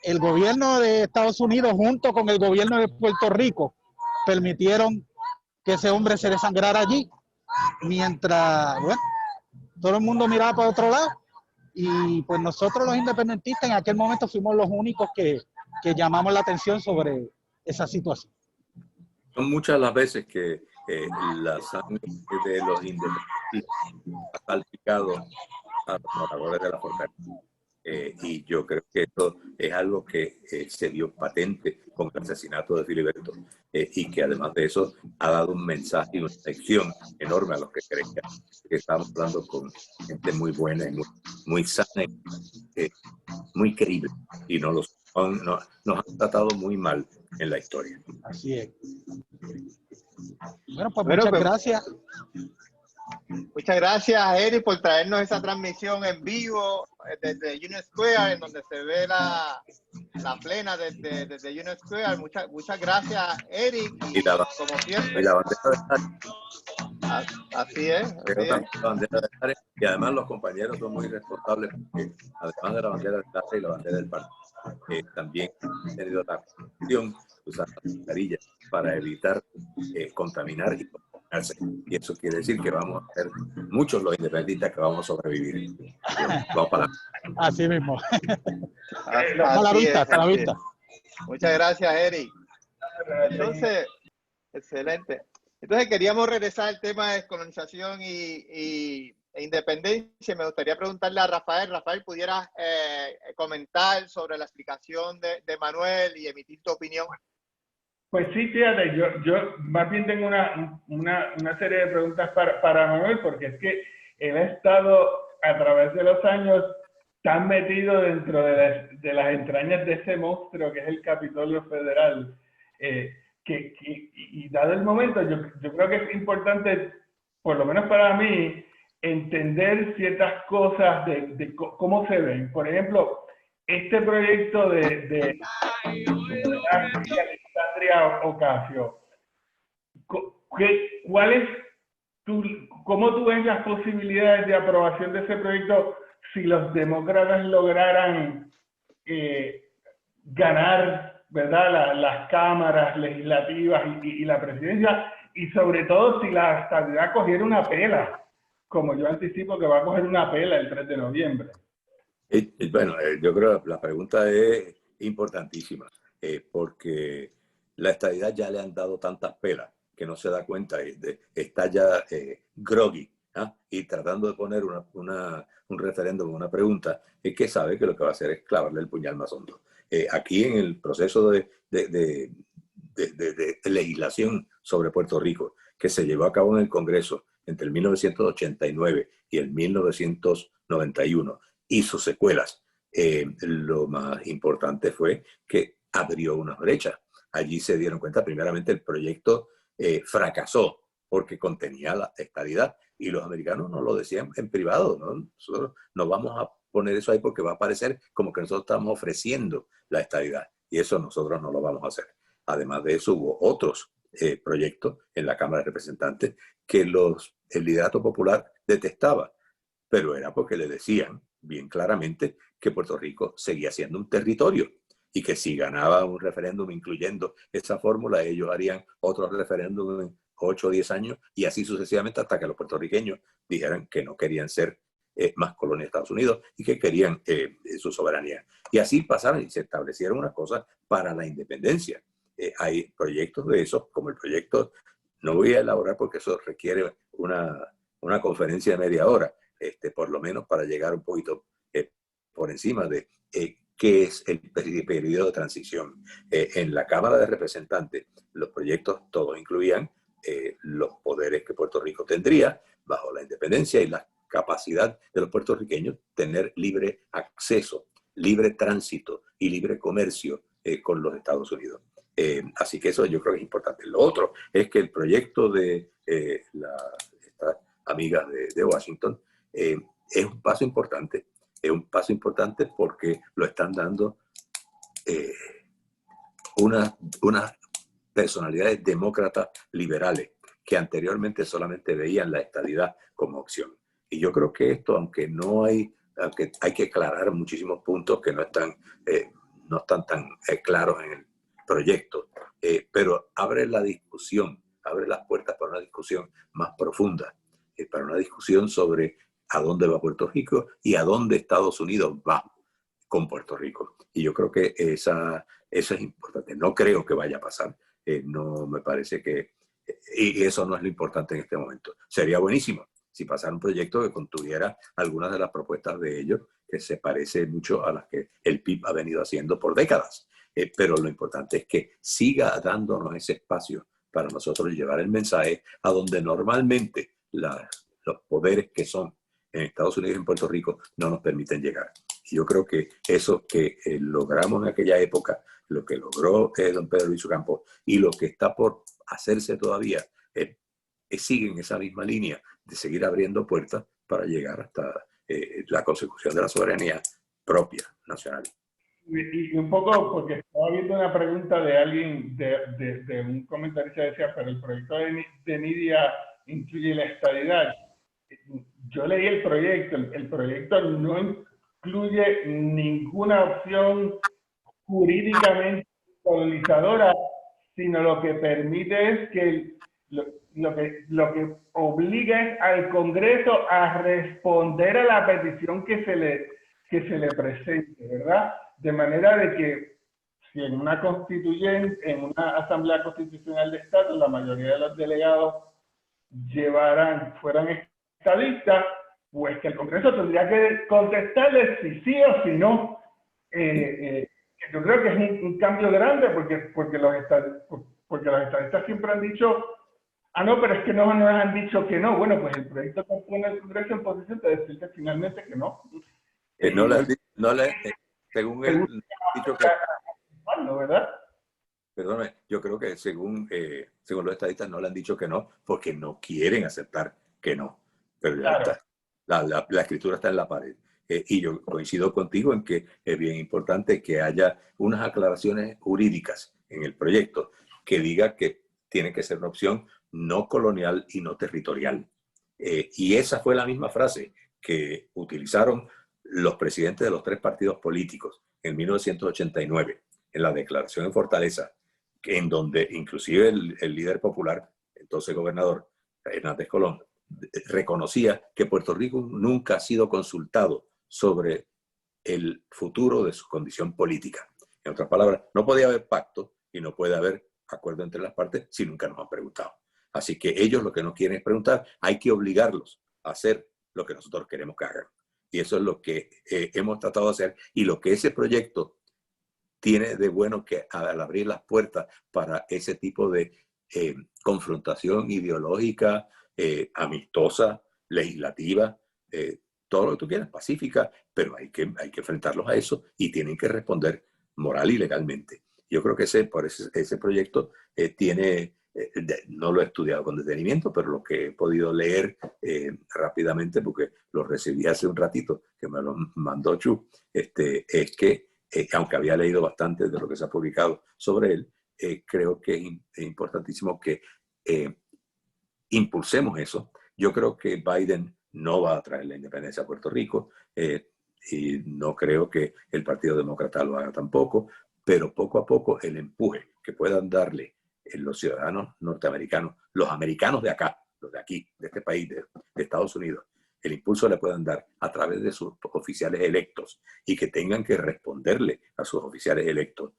el gobierno de Estados Unidos junto con el gobierno de Puerto Rico permitieron que ese hombre se desangrara allí, mientras, bueno, todo el mundo miraba para otro lado. Y pues nosotros los independentistas en aquel momento fuimos los únicos que llamamos la atención sobre esa situación. Son muchas las veces que la sangre de los independentistas ha salpicado a los moradores de la fortaleza. Y yo creo que esto es algo que se dio patente con el asesinato de Filiberto, y que además de eso ha dado un mensaje y una lección enorme a los que creen que estamos hablando con gente muy buena y muy sana, muy creíble, y nos han tratado muy mal en la historia. Así es. Bueno, pues muchas gracias. Muchas gracias, Eric, por traernos esa transmisión en vivo desde Union Square, en donde se ve la plena desde Union Square. Muchas gracias, Eric. Y como siempre. Y la bandera de así es. La bandera de Lares, y además los compañeros son muy responsables, porque además de la bandera de Lares y la bandera del partido, también han tenido la cuestión de usar la mascarilla para evitar contaminar y contaminarse. Y eso quiere decir que vamos a ser muchos los independentistas que vamos a sobrevivir. Vamos para así mismo. Hasta la vista, hasta la vista. Muchas gracias, Eric. Entonces, excelente. Entonces queríamos regresar al tema de descolonización e independencia. Me gustaría preguntarle a Rafael. Rafael, ¿pudieras comentar sobre la explicación de Manuel y emitir tu opinión? Pues sí, fíjate, yo más bien tengo una serie de preguntas para Manuel, porque es que él ha estado a través de los años tan metido dentro de las entrañas de ese monstruo que es el Capitolio Federal, y dado el momento, yo creo que es importante, por lo menos para mí, entender ciertas cosas de cómo se ven. Por ejemplo, este proyecto de Alexandria Ocasio, ¿cómo tú ves las posibilidades de aprobación de ese proyecto si los demócratas lograran ganar, ¿verdad?, las cámaras legislativas y la presidencia, y sobre todo si la estabilidad cogiera una pela como yo anticipo que va a coger una pela el 3 de noviembre. Bueno, yo creo que la pregunta es importantísima, porque la estadidad ya le han dado tantas pelas que no se da cuenta, está ya groggy, ¿ah? Y tratando de poner un referéndum, una pregunta, es que sabe que lo que va a hacer es clavarle el puñal más hondo. Aquí en el proceso de legislación sobre Puerto Rico, que se llevó a cabo en el Congreso entre el 1989 y el 1991, y sus secuelas, lo más importante fue que abrió una brecha. Allí se dieron cuenta, primeramente, el proyecto fracasó porque contenía la estadidad, y los americanos nos lo decían en privado, ¿no? Nosotros no vamos a poner eso ahí porque va a parecer como que nosotros estamos ofreciendo la estadidad, y eso nosotros no lo vamos a hacer. Además de eso, hubo otros proyectos en la Cámara de Representantes que el liderato popular detestaba, pero era porque le decían bien claramente que Puerto Rico seguía siendo un territorio y que si ganaba un referéndum incluyendo esa fórmula, ellos harían otro referéndum en 8 o 10 años, y así sucesivamente hasta que los puertorriqueños dijeran que no querían ser más colonia de Estados Unidos y que querían su soberanía. Y así pasaron y se establecieron unas cosas para la independencia. Hay proyectos de esos, como el proyecto, no voy a elaborar porque eso requiere una conferencia de media hora, por lo menos para llegar un poquito por encima de qué es el periodo de transición. En la Cámara de Representantes, los proyectos todos incluían los poderes que Puerto Rico tendría bajo la independencia y la capacidad de los puertorriqueños tener libre acceso, libre tránsito y libre comercio con los Estados Unidos. Así que eso yo creo que es importante. Lo otro es que el proyecto de estas amigas de Washington es un paso importante. Es un paso importante porque lo están dando unas personalidades demócratas liberales que anteriormente solamente veían la estadidad como opción. Y yo creo que esto, aunque hay que aclarar muchísimos puntos que no están tan claros en el proyecto, pero abre la discusión, abre las puertas para una discusión más profunda, para una discusión sobre a dónde va Puerto Rico y a dónde Estados Unidos va con Puerto Rico. Y yo creo que eso es importante. No creo que vaya a pasar. No me parece que... Y eso no es lo importante en este momento. Sería buenísimo si pasara un proyecto que contuviera algunas de las propuestas de ellos, que se parece mucho a las que el PIB ha venido haciendo por décadas. Pero lo importante es que siga dándonos ese espacio para nosotros llevar el mensaje a donde normalmente los poderes que son en Estados Unidos y en Puerto Rico no nos permiten llegar. Y yo creo que eso que logramos en aquella época, lo que logró don Pedro Luis Ocampo y lo que está por hacerse todavía, sigue en esa misma línea de seguir abriendo puertas para llegar hasta la consecución de la soberanía propia nacional. Y un poco, porque estaba viendo una pregunta de alguien, de un comentarista que decía, pero el proyecto de Nidia incluye la estadidad. Yo leí el proyecto no incluye ninguna opción jurídicamente colonizadora, sino lo que permite es que lo que obliga es al Congreso a responder a la petición que se le presente, ¿verdad? De manera de que si en una asamblea constitucional de Estado la mayoría de los delegados fueran estadistas, pues que el Congreso tendría que contestarles si sí o si no. Yo creo que es un cambio grande porque los estadistas siempre han dicho, no, pero es que no nos han dicho que no. Bueno, pues el proyecto que pone el Congreso en posición de decirte finalmente que no. Según él, dicho que... ¿verdad? Perdóname, yo creo que según los estadistas no le han dicho que no porque no quieren aceptar que no. Pero ya está. La escritura está en la pared. Y yo coincido contigo en que es bien importante que haya unas aclaraciones jurídicas en el proyecto que diga que tiene que ser una opción no colonial y no territorial. Y esa fue la misma frase que utilizaron los presidentes de los 3 partidos políticos en 1989, en la declaración en Fortaleza, en donde inclusive el líder popular, entonces gobernador Hernández Colón, reconocía que Puerto Rico nunca ha sido consultado sobre el futuro de su condición política. En otras palabras, no podía haber pacto y no puede haber acuerdo entre las partes si nunca nos han preguntado. Así que ellos lo que nos quieren es preguntar, hay que obligarlos a hacer lo que nosotros queremos que hagan. Y eso es lo que hemos tratado de hacer y lo que ese proyecto tiene de bueno, que al abrir las puertas para ese tipo de confrontación ideológica, amistosa, legislativa, todo lo que tú quieras, pacífica, pero hay que enfrentarlos a eso y tienen que responder moral y legalmente. Yo creo que ese proyecto tiene, no lo he estudiado con detenimiento, pero lo que he podido leer rápidamente, porque lo recibí hace un ratito, que me lo mandó Chu, es que, aunque había leído bastante de lo que se ha publicado sobre él, creo que es importantísimo que impulsemos eso. Yo creo que Biden no va a traer la independencia a Puerto Rico y no creo que el Partido Demócrata lo haga tampoco, pero poco a poco el empuje que puedan darle los ciudadanos norteamericanos, los americanos de acá, los de aquí, de este país, de Estados Unidos, el impulso le puedan dar a través de sus oficiales electos y que tengan que responderle a sus oficiales electos,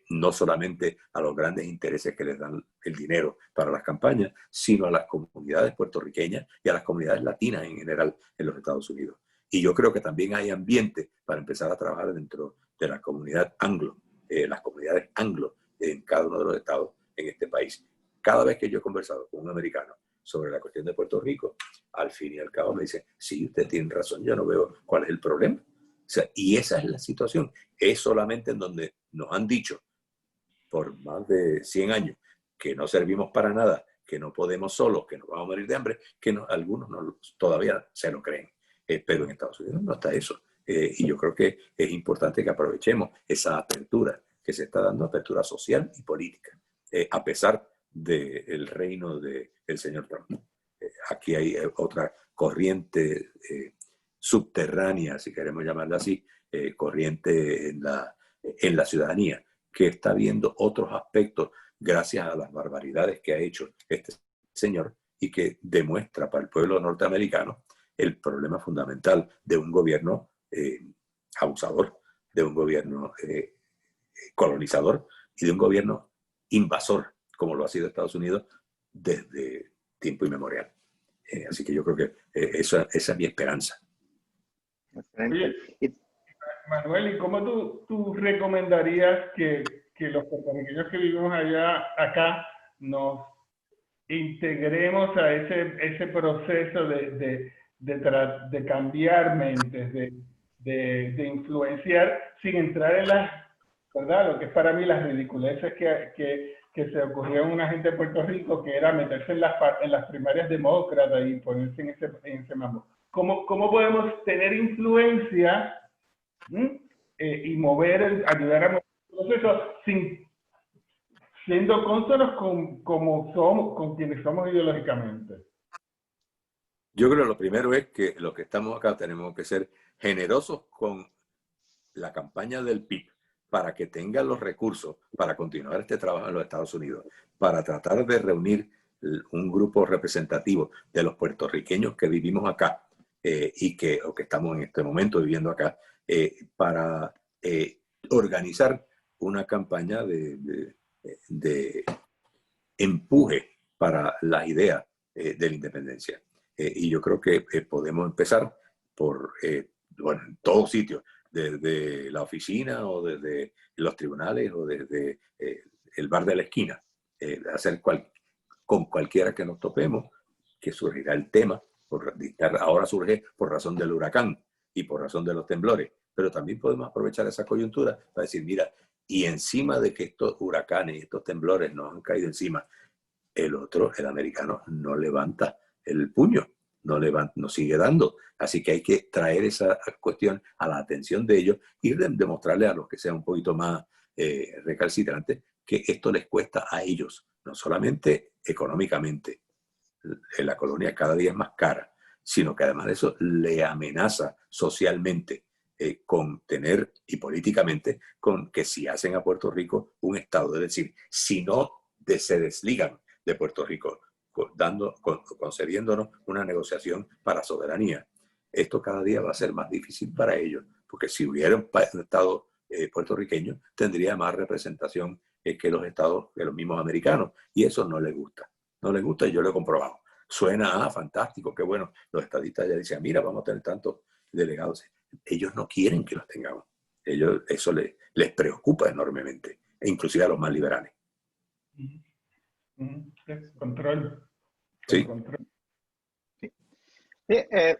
no solamente a los grandes intereses que les dan el dinero para las campañas, sino a las comunidades puertorriqueñas y a las comunidades latinas en general en los Estados Unidos. Y yo creo que también hay ambiente para empezar a trabajar dentro de la comunidad anglo, las comunidades anglo en cada uno de los estados en este país. Cada vez que yo he conversado con un americano sobre la cuestión de Puerto Rico, al fin y al cabo me dicen, sí, usted tiene razón, yo no veo cuál es el problema. O sea, y esa es la situación. Es solamente en donde nos han dicho por más de 100 años que no servimos para nada, que no podemos solos, que nos vamos a morir de hambre, que algunos todavía se lo creen. Pero en Estados Unidos no está eso. Y yo creo que es importante que aprovechemos esa apertura que se está dando, apertura social y política, a pesar del reino del señor Trump. Aquí hay otra corriente subterránea, si queremos llamarla así, corriente en la ciudadanía, que está viendo otros aspectos gracias a las barbaridades que ha hecho este señor y que demuestra para el pueblo norteamericano el problema fundamental de un gobierno abusador, de un gobierno colonizador y de un gobierno invasor, como lo ha sido Estados Unidos desde tiempo inmemorial. Así que yo creo que esa es mi esperanza. Oye, Manuel, ¿y cómo tú recomendarías que los puertorriqueños que vivimos acá nos integremos a ese proceso de cambiar mentes, de influenciar sin entrar en ¿verdad? Lo que es para mí las ridiculeces que se ocurrió en una gente de Puerto Rico, que era meterse en las primarias demócratas y ponerse en ese mambo. ¿Cómo podemos tener influencia y ayudar a mover el proceso siendo cónsonos con quienes somos ideológicamente? Yo creo que lo primero es que los que estamos acá tenemos que ser generosos con la campaña del PIB para que tengan los recursos para continuar este trabajo en los Estados Unidos, para tratar de reunir un grupo representativo de los puertorriqueños que vivimos acá o que estamos en este momento viviendo acá, para organizar una campaña de empuje para la idea de la independencia. Y yo creo que podemos empezar por, en todos sitios, desde la oficina o desde los tribunales o desde el bar de la esquina, hacer con cualquiera que nos topemos, que surgirá el tema. Ahora surge por razón del huracán y por razón de los temblores, pero también podemos aprovechar esa coyuntura para decir, mira, y encima de que estos huracanes y estos temblores nos han caído encima, el americano, no levanta el puño, nos sigue dando. Así que hay que traer esa cuestión a la atención de ellos y demostrarle a los que sean un poquito más recalcitrantes que esto les cuesta a ellos, no solamente económicamente, la colonia cada día es más cara, sino que además de eso le amenaza socialmente con tener, y políticamente, con que si hacen a Puerto Rico un estado, es decir, si no se desligan de Puerto Rico concediéndonos una negociación para soberanía. Esto cada día va a ser más difícil para ellos, porque si hubiera un estado puertorriqueño, tendría más representación que los estados, que los mismos americanos, y eso no les gusta. No les gusta y yo lo he comprobado. Suena fantástico, qué bueno. Los estadistas ya dicen, mira, vamos a tener tantos delegados. Ellos no quieren que los tengamos. Eso les preocupa enormemente, e inclusive a los más liberales. Control. Sí. Control. Sí,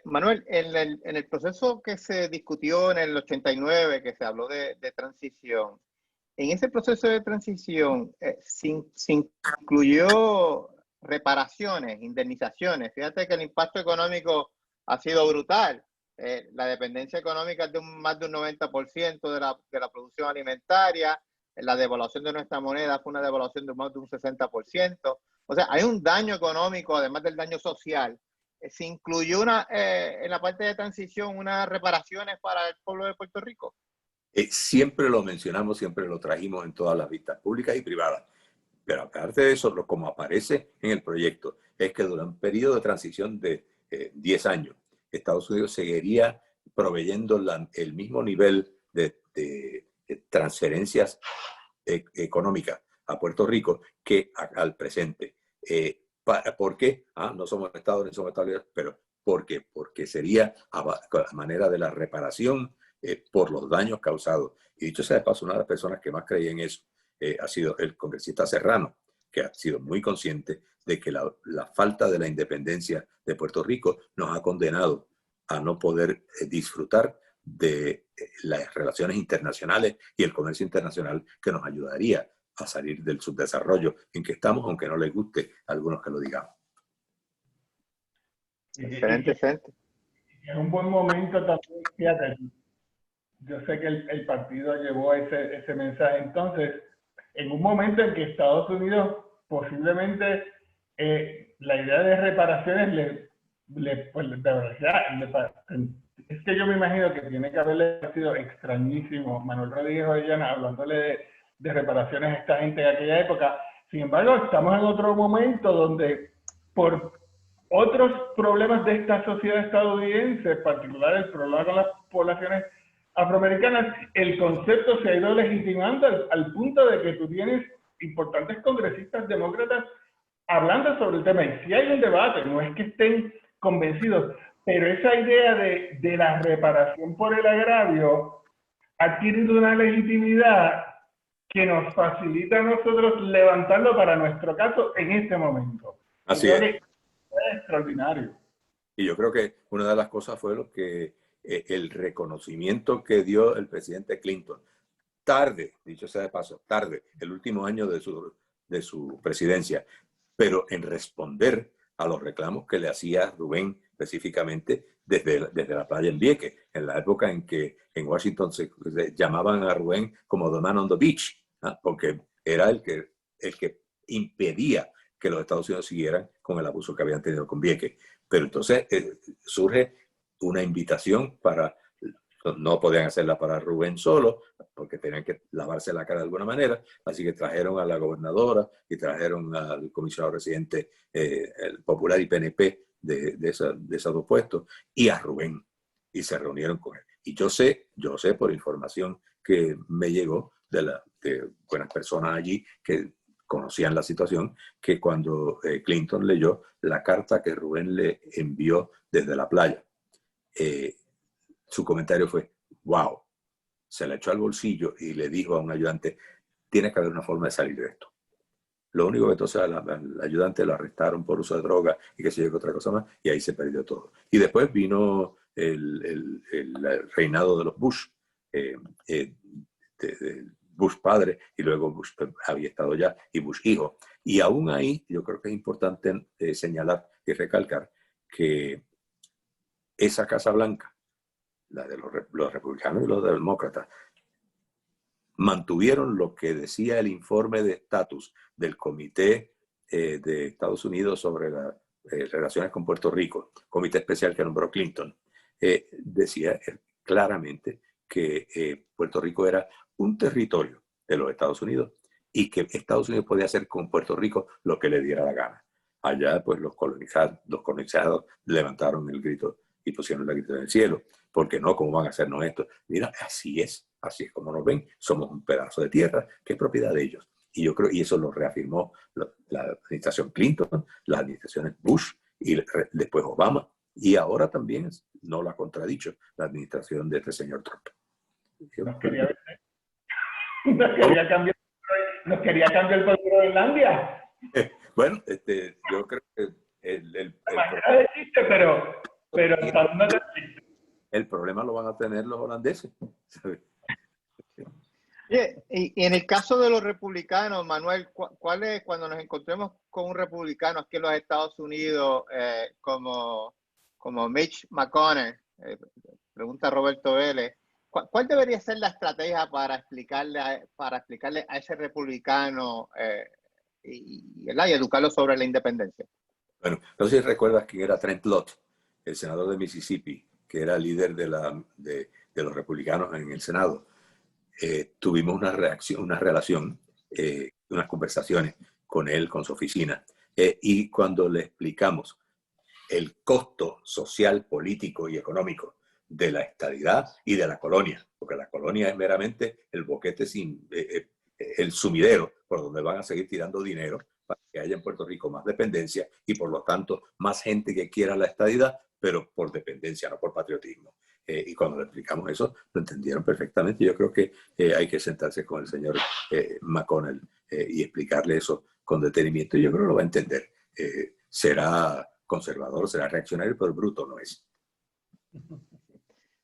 Manuel, en el proceso que se discutió en el 89, que se habló de transición, en ese proceso de transición se incluyó reparaciones, indemnizaciones. Fíjate que el impacto económico ha sido brutal. La dependencia económica es de más de un 90% de la producción alimentaria. La devaluación de nuestra moneda fue una devaluación de más de un 60%. O sea, hay un daño económico, además del daño social. ¿Se incluyó en la parte de transición unas reparaciones para el pueblo de Puerto Rico? Siempre lo mencionamos, siempre lo trajimos en todas las vistas públicas y privadas. Pero aparte de eso, como aparece en el proyecto, es que durante un periodo de transición de 10 años, Estados Unidos seguiría proveyendo el mismo nivel de transferencias económicas a Puerto Rico que al presente. ¿Por qué? No somos Estados Unidos, somos Estados Unidos, pero ¿por qué? Porque sería a manera de la reparación por los daños causados. Y dicho sea de paso, una de las personas que más creía en eso ha sido el congresista Serrano, que ha sido muy consciente de que la falta de la independencia de Puerto Rico nos ha condenado a no poder disfrutar de las relaciones internacionales y el comercio internacional que nos ayudaría a salir del subdesarrollo en que estamos, aunque no les guste a algunos que lo digamos. Excelente, excelente. Es un buen momento también, fíjate, yo sé que el partido llevó ese mensaje. Entonces, en un momento en que Estados Unidos posiblemente la idea de reparaciones es que yo me imagino que tiene que haberle sido extrañísimo Manuel Rodríguez Orellana hablándole de reparaciones a esta gente en aquella época. Sin embargo, estamos en otro momento donde por otros problemas de esta sociedad estadounidense, en particular el problema con las poblaciones afroamericanas, el concepto se ha ido legitimando al punto de que tú tienes importantes congresistas demócratas hablando sobre el tema. Y sí hay un debate, no es que estén convencidos, pero esa idea de la reparación por el agravio ha adquirido una legitimidad que nos facilita a nosotros levantarlo para nuestro caso en este momento. Así es. Es extraordinario. Y yo creo que una de las cosas fue lo que el reconocimiento que dio el presidente Clinton. Tarde, dicho sea de paso, tarde, el último año de su presidencia, pero en responder a los reclamos que le hacía Rubén específicamente desde la playa en Vieques, en la época en que en Washington se llamaban a Rubén como The Man on the Beach, porque era el que impedía que los Estados Unidos siguieran con el abuso que habían tenido con Vieques. Pero entonces surge una invitación no podían hacerla para Rubén solo, porque tenían que lavarse la cara de alguna manera, así que trajeron a la gobernadora y trajeron al comisionado residente el popular y PNP de esos dos puestos, y a Rubén, y se reunieron con él. Y yo sé por información que me llegó de buenas personas allí que conocían la situación, que cuando Clinton leyó la carta que Rubén le envió desde la playa, su comentario fue, wow, se la echó al bolsillo y le dijo a un ayudante, tiene que haber una forma de salir de esto. Lo único que entonces al ayudante lo arrestaron por uso de droga y qué sé yo, que otra cosa más, y ahí se perdió todo. Y después vino el reinado de los Bush, Bush padre, y luego Bush había estado ya, y Bush hijo. Y aún ahí yo creo que es importante señalar y recalcar que esa Casa Blanca, la de los republicanos y los demócratas, mantuvieron lo que decía el informe de estatus del Comité de Estados Unidos sobre las relaciones con Puerto Rico, comité especial que nombró Clinton. Decía claramente que Puerto Rico era un territorio de los Estados Unidos y que Estados Unidos podía hacer con Puerto Rico lo que le diera la gana. Allá, pues los colonizados levantaron el grito y pusieron la grito en el cielo. Porque no, ¿cómo van a hacernos esto? Mira, así es como nos ven. Somos un pedazo de tierra que es propiedad de ellos. Y yo creo, y eso lo reafirmó la administración Clinton, las administraciones Bush y después Obama. Y ahora también, no lo ha contradicho, la administración de este señor Trump. Nos quería cambiar por Groenlandia. Bueno, yo creo que el problema lo van a tener los holandeses. Y en el caso de los republicanos, Manuel, ¿cuál es, cuando nos encontremos con un republicano aquí en los Estados Unidos, como Mitch McConnell, pregunta Roberto Vélez, ¿cuál debería ser la estrategia para explicarle a ese republicano y educarlo sobre la independencia? Bueno, no sé si recuerdas quién era Trent Lott, el senador de Mississippi, que era líder de los republicanos en el Senado. Tuvimos una relación, unas conversaciones con él, con su oficina, y cuando le explicamos el costo social, político y económico de la estadidad y de la colonia, porque la colonia es meramente el boquete el sumidero por donde van a seguir tirando dinero para que haya en Puerto Rico más dependencia y por lo tanto más gente que quiera la estadidad, pero por dependencia, no por patriotismo. Y cuando le explicamos eso, lo entendieron perfectamente. Yo creo que hay que sentarse con el señor McConnell y explicarle eso con detenimiento. Y yo creo que lo va a entender. Será conservador, será reaccionario, pero bruto no es.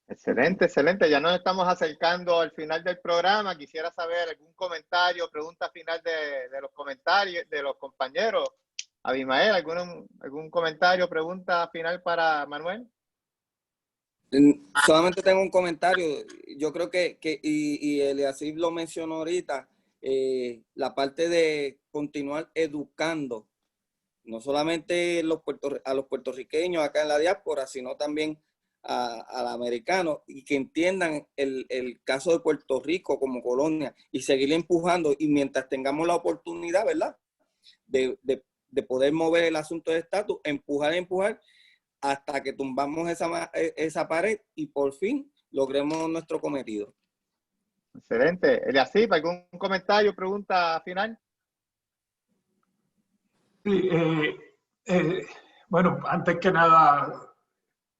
Excelente, excelente. Ya nos estamos acercando al final del programa. Quisiera saber algún comentario, pregunta final de los comentarios de los compañeros. Abimael, ¿algún comentario, pregunta final para Manuel? Solamente tengo un comentario. Yo creo que y Eliasib lo mencionó ahorita, la parte de continuar educando, no solamente a los puertorriqueños acá en la diáspora, sino también al americano, y que entiendan el caso de Puerto Rico como colonia y seguir empujando, y mientras tengamos la oportunidad, ¿verdad?, de poder mover el asunto de estatus, empujar hasta que tumbamos esa pared y por fin logremos nuestro cometido. Excelente. Eliasib, ¿algún comentario, pregunta final? Sí, bueno, antes que nada,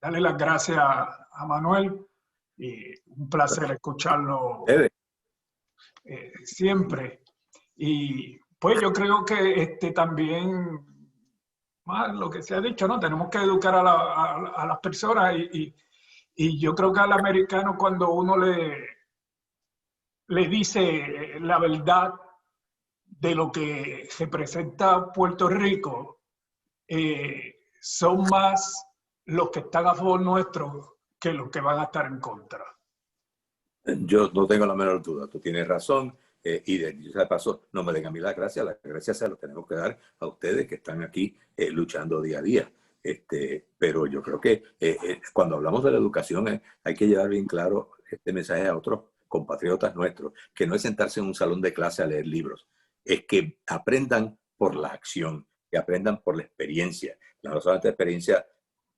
darle las gracias a Manuel y un placer escucharlo siempre. Y pues yo creo que también, más lo que se ha dicho, ¿no? Tenemos que educar a las personas y yo creo que al americano, cuando uno le dice la verdad de lo que representa Puerto Rico, son más los que están a favor nuestro que los que van a estar en contra. Yo no tengo la menor duda, tú tienes razón. Y de paso, no me den a mí las gracias se las tenemos que dar a ustedes que están aquí luchando día a día. Pero yo creo que cuando hablamos de la educación hay que llevar bien claro este mensaje a otros compatriotas nuestros, que no es sentarse en un salón de clase a leer libros, es que aprendan por la acción, que aprendan por la experiencia, no solamente experiencia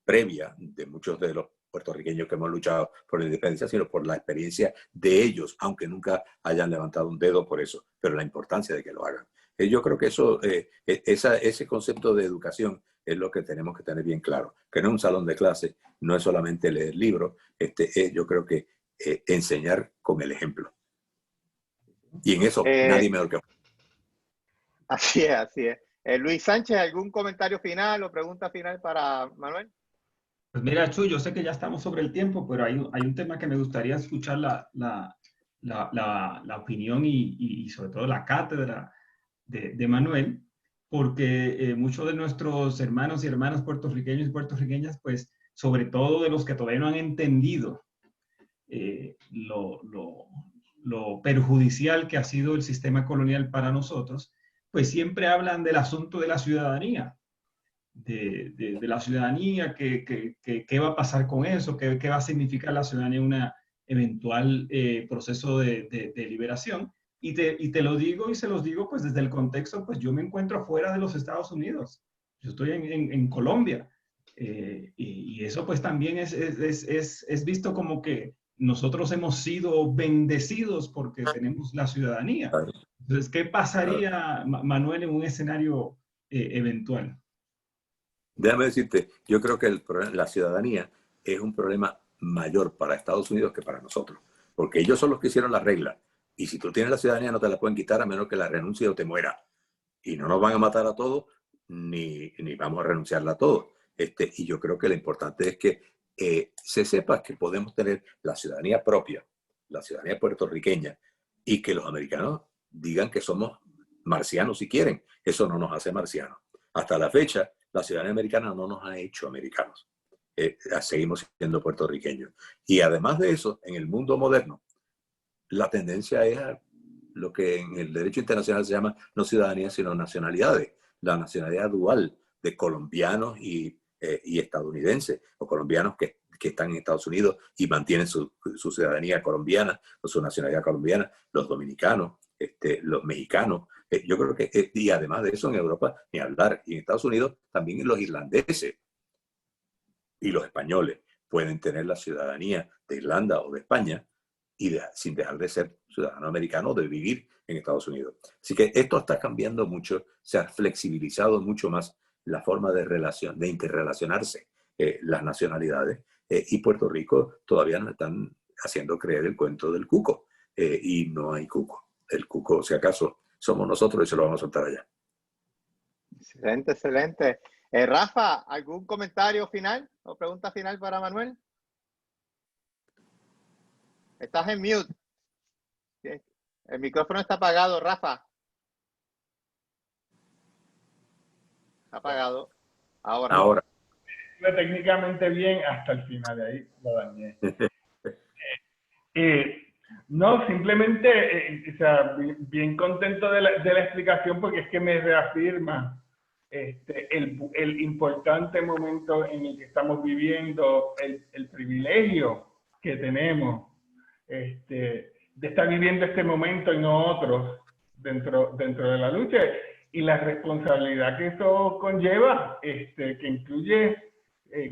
previa de muchos de los puertorriqueños que hemos luchado por la independencia, sino por la experiencia de ellos, aunque nunca hayan levantado un dedo por eso, pero la importancia de que lo hagan. Yo creo que ese concepto de educación es lo que tenemos que tener bien claro, que no es un salón de clase, no es solamente leer libros, yo creo que enseñar con el ejemplo. Y en eso nadie mejor que... Así es, así es. Luis Sánchez, ¿algún comentario final o pregunta final para Manuel? Pues mira, Chuy, yo sé que ya estamos sobre el tiempo, pero hay un tema que me gustaría escuchar la opinión y sobre todo la cátedra de Manuel, porque muchos de nuestros hermanos y hermanas puertorriqueños y puertorriqueñas, pues sobre todo de los que todavía no han entendido lo perjudicial que ha sido el sistema colonial para nosotros, pues siempre hablan del asunto de la ciudadanía. De la ciudadanía, qué va a pasar con eso, qué va a significar la ciudadanía en un eventual proceso de liberación. Y te lo digo y se los digo pues desde el contexto, pues yo me encuentro fuera de los Estados Unidos. Yo estoy en Colombia. Y eso pues también es visto como que nosotros hemos sido bendecidos porque tenemos la ciudadanía. Entonces, ¿qué pasaría, Manuel, en un escenario eventual? Déjame decirte, yo creo que la ciudadanía es un problema mayor para Estados Unidos que para nosotros, porque ellos son los que hicieron la regla. Y si tú tienes la ciudadanía no te la pueden quitar a menos que la renuncie o te muera. Y no nos van a matar a todos, ni vamos a renunciarla a todos. Y yo creo que lo importante es que se sepa que podemos tener la ciudadanía propia, la ciudadanía puertorriqueña, y que los americanos digan que somos marcianos si quieren. Eso no nos hace marcianos. Hasta la fecha, la ciudadanía americana no nos ha hecho americanos. Seguimos siendo puertorriqueños. Y además de eso, en el mundo moderno, la tendencia es a lo que en el derecho internacional se llama no ciudadanía, sino nacionalidades. La nacionalidad dual de colombianos y estadounidenses, o colombianos que están en Estados Unidos y mantienen su ciudadanía colombiana o su nacionalidad colombiana, los dominicanos, los mexicanos. Yo creo que, y además de eso en Europa, ni hablar, y en Estados Unidos también los irlandeses y los españoles pueden tener la ciudadanía de Irlanda o de España y sin dejar de ser ciudadano americano, de vivir en Estados Unidos. Así que esto está cambiando mucho, se ha flexibilizado mucho más la forma de interrelacionarse las nacionalidades, y Puerto Rico todavía nos están haciendo creer el cuento del cuco, y no hay cuco. El cuco, si acaso, somos nosotros y se lo vamos a soltar allá. Excelente, excelente. Rafa, ¿algún comentario final o pregunta final para Manuel? Estás en mute. El micrófono está apagado, Rafa. Está apagado. Ahora. Técnicamente bien hasta el final, ahí lo dañé. No, simplemente, o sea, bien contento de la explicación, porque es que me reafirma el importante momento en el que estamos viviendo, el privilegio que tenemos de estar viviendo este momento y no otros dentro de la lucha, y la responsabilidad que eso conlleva, que incluye,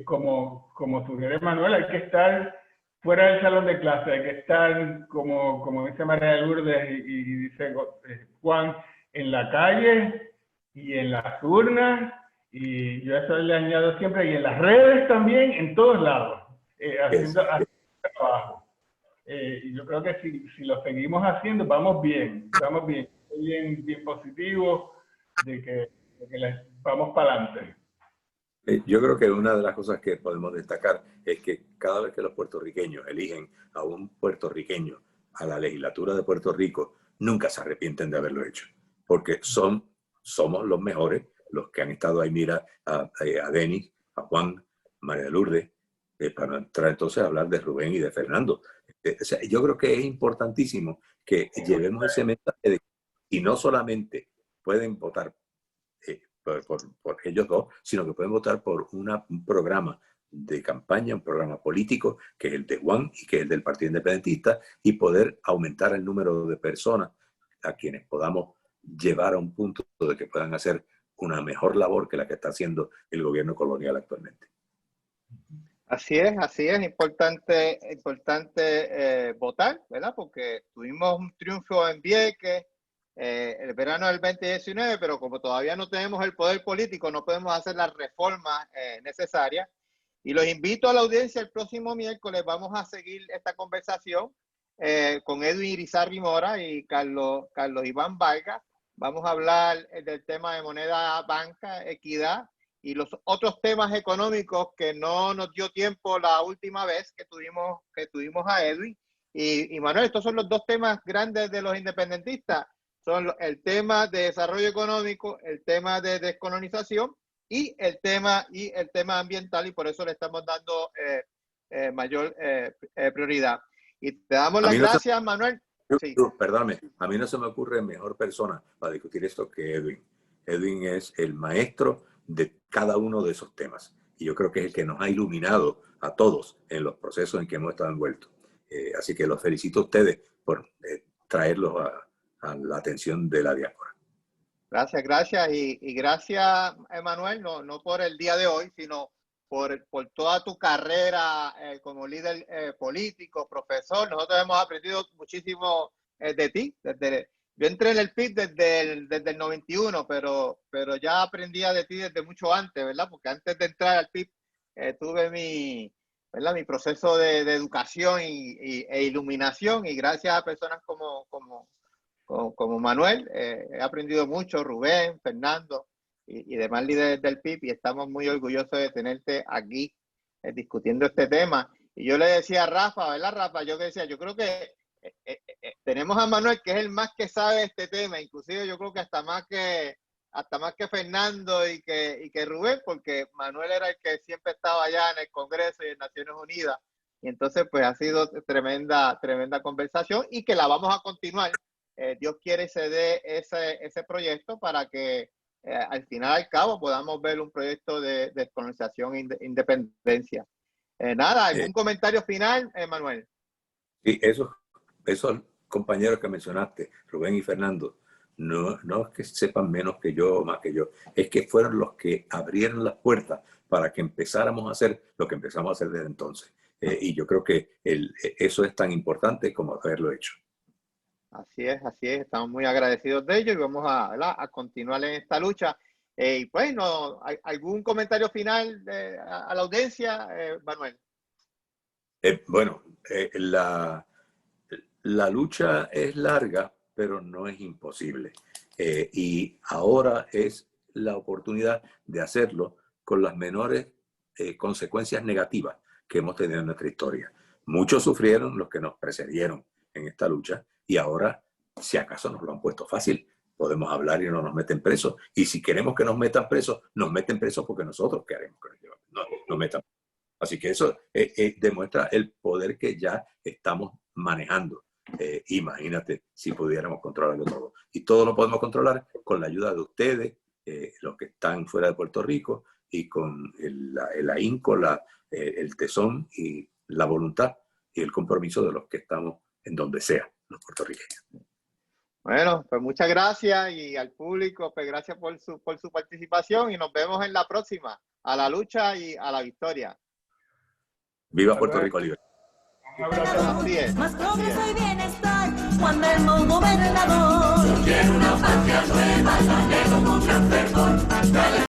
como sugiere Manuel, hay que estar fuera del salón de clase, hay que estar, como dice María Lourdes y dice Juan, en la calle y en las urnas, y yo eso le añado siempre, y en las redes también, en todos lados, haciendo trabajo. Y yo creo que si lo seguimos haciendo, vamos bien, bien positivo, de que vamos para adelante. Yo creo que una de las cosas que podemos destacar es que cada vez que los puertorriqueños eligen a un puertorriqueño a la legislatura de Puerto Rico, nunca se arrepienten de haberlo hecho, porque somos los mejores, los que han estado ahí. Mira a Denis, a Juan, a María Lourdes, para entrar entonces a hablar de Rubén y de Fernando. O sea, yo creo que es importantísimo que llevemos ese mensaje de que, y no solamente pueden votar por ellos dos, sino que pueden votar por un programa de campaña, un programa político, que es el de Juan y que es el del Partido Independentista, y poder aumentar el número de personas a quienes podamos llevar a un punto de que puedan hacer una mejor labor que la que está haciendo el gobierno colonial actualmente. Así es importante votar, ¿verdad? Porque tuvimos un triunfo en Vieques el verano del 2019, pero como todavía no tenemos el poder político, no podemos hacer las reformas necesarias. Y los invito a la audiencia el próximo miércoles. Vamos a seguir esta conversación con Edwin Irizarry Mora y Carlos Iván Vargas. Vamos a hablar del tema de moneda, banca, equidad y los otros temas económicos que no nos dio tiempo la última vez que tuvimos a Edwin. Y Manuel, estos son los dos temas grandes de los independentistas. Son el tema de desarrollo económico, el tema de descolonización y el tema ambiental, y por eso le estamos dando mayor prioridad. Y te damos las gracias, Manuel. Sí. Perdóname, a mí no se me ocurre mejor persona para discutir esto que Edwin. Edwin es el maestro de cada uno de esos temas, y yo creo que es el que nos ha iluminado a todos en los procesos en que hemos estado envueltos. Así que los felicito a ustedes por traerlos a la atención de la diáspora. Gracias. Y gracias, Emanuel, no por el día de hoy, sino por toda tu carrera como líder político, profesor. Nosotros hemos aprendido muchísimo de ti. Yo entré en el PIB desde el 91, pero ya aprendía de ti desde mucho antes, ¿verdad? Porque antes de entrar al PIB tuve mi proceso de educación e iluminación, y gracias a personas como Manuel, he aprendido mucho, Rubén, Fernando y demás líderes del PIB, y estamos muy orgullosos de tenerte aquí discutiendo este tema. Y yo le decía a Rafa, ¿verdad, Rafa? Yo creo que tenemos a Manuel, que es el más que sabe de este tema, inclusive yo creo que hasta más que Fernando y que Rubén, porque Manuel era el que siempre estaba allá en el Congreso y en Naciones Unidas, y entonces pues ha sido tremenda conversación, y que la vamos a continuar. Dios quiere se dé ese proyecto para que al final, al cabo, podamos ver un proyecto de descolonización e independencia. ¿Algún comentario final, Manuel? Sí, esos compañeros que mencionaste, Rubén y Fernando, no es que sepan menos que yo o más que yo, es que fueron los que abrieron las puertas para que empezáramos a hacer lo que empezamos a hacer desde entonces. Y yo creo que eso es tan importante como haberlo hecho. Así es, estamos muy agradecidos de ello y vamos a continuar en esta lucha. Y bueno, ¿algún comentario final a la audiencia, Manuel? La lucha es larga, pero no es imposible. Y ahora es la oportunidad de hacerlo con las menores consecuencias negativas que hemos tenido en nuestra historia. Muchos sufrieron los que nos precedieron en esta lucha, y ahora, si acaso nos lo han puesto fácil, podemos hablar y no nos meten presos. Y si queremos que nos metan presos, nos meten presos porque nosotros queremos que nos metan. Así que eso demuestra el poder que ya estamos manejando. Imagínate si pudiéramos controlarlo todo. Y todo lo podemos controlar con la ayuda de ustedes, los que están fuera de Puerto Rico, y con el ahínco, el tesón y la voluntad y el compromiso de los que estamos en donde sea, los puertorriqueños. Bueno, pues muchas gracias, y al público, pues gracias por su participación, y nos vemos en la próxima. A la lucha y a la victoria. ¡Viva Puerto Rico libre! Más progreso y bienestar cuando el nuevo gobernador quiere una patria nueva, la con un gran fervor.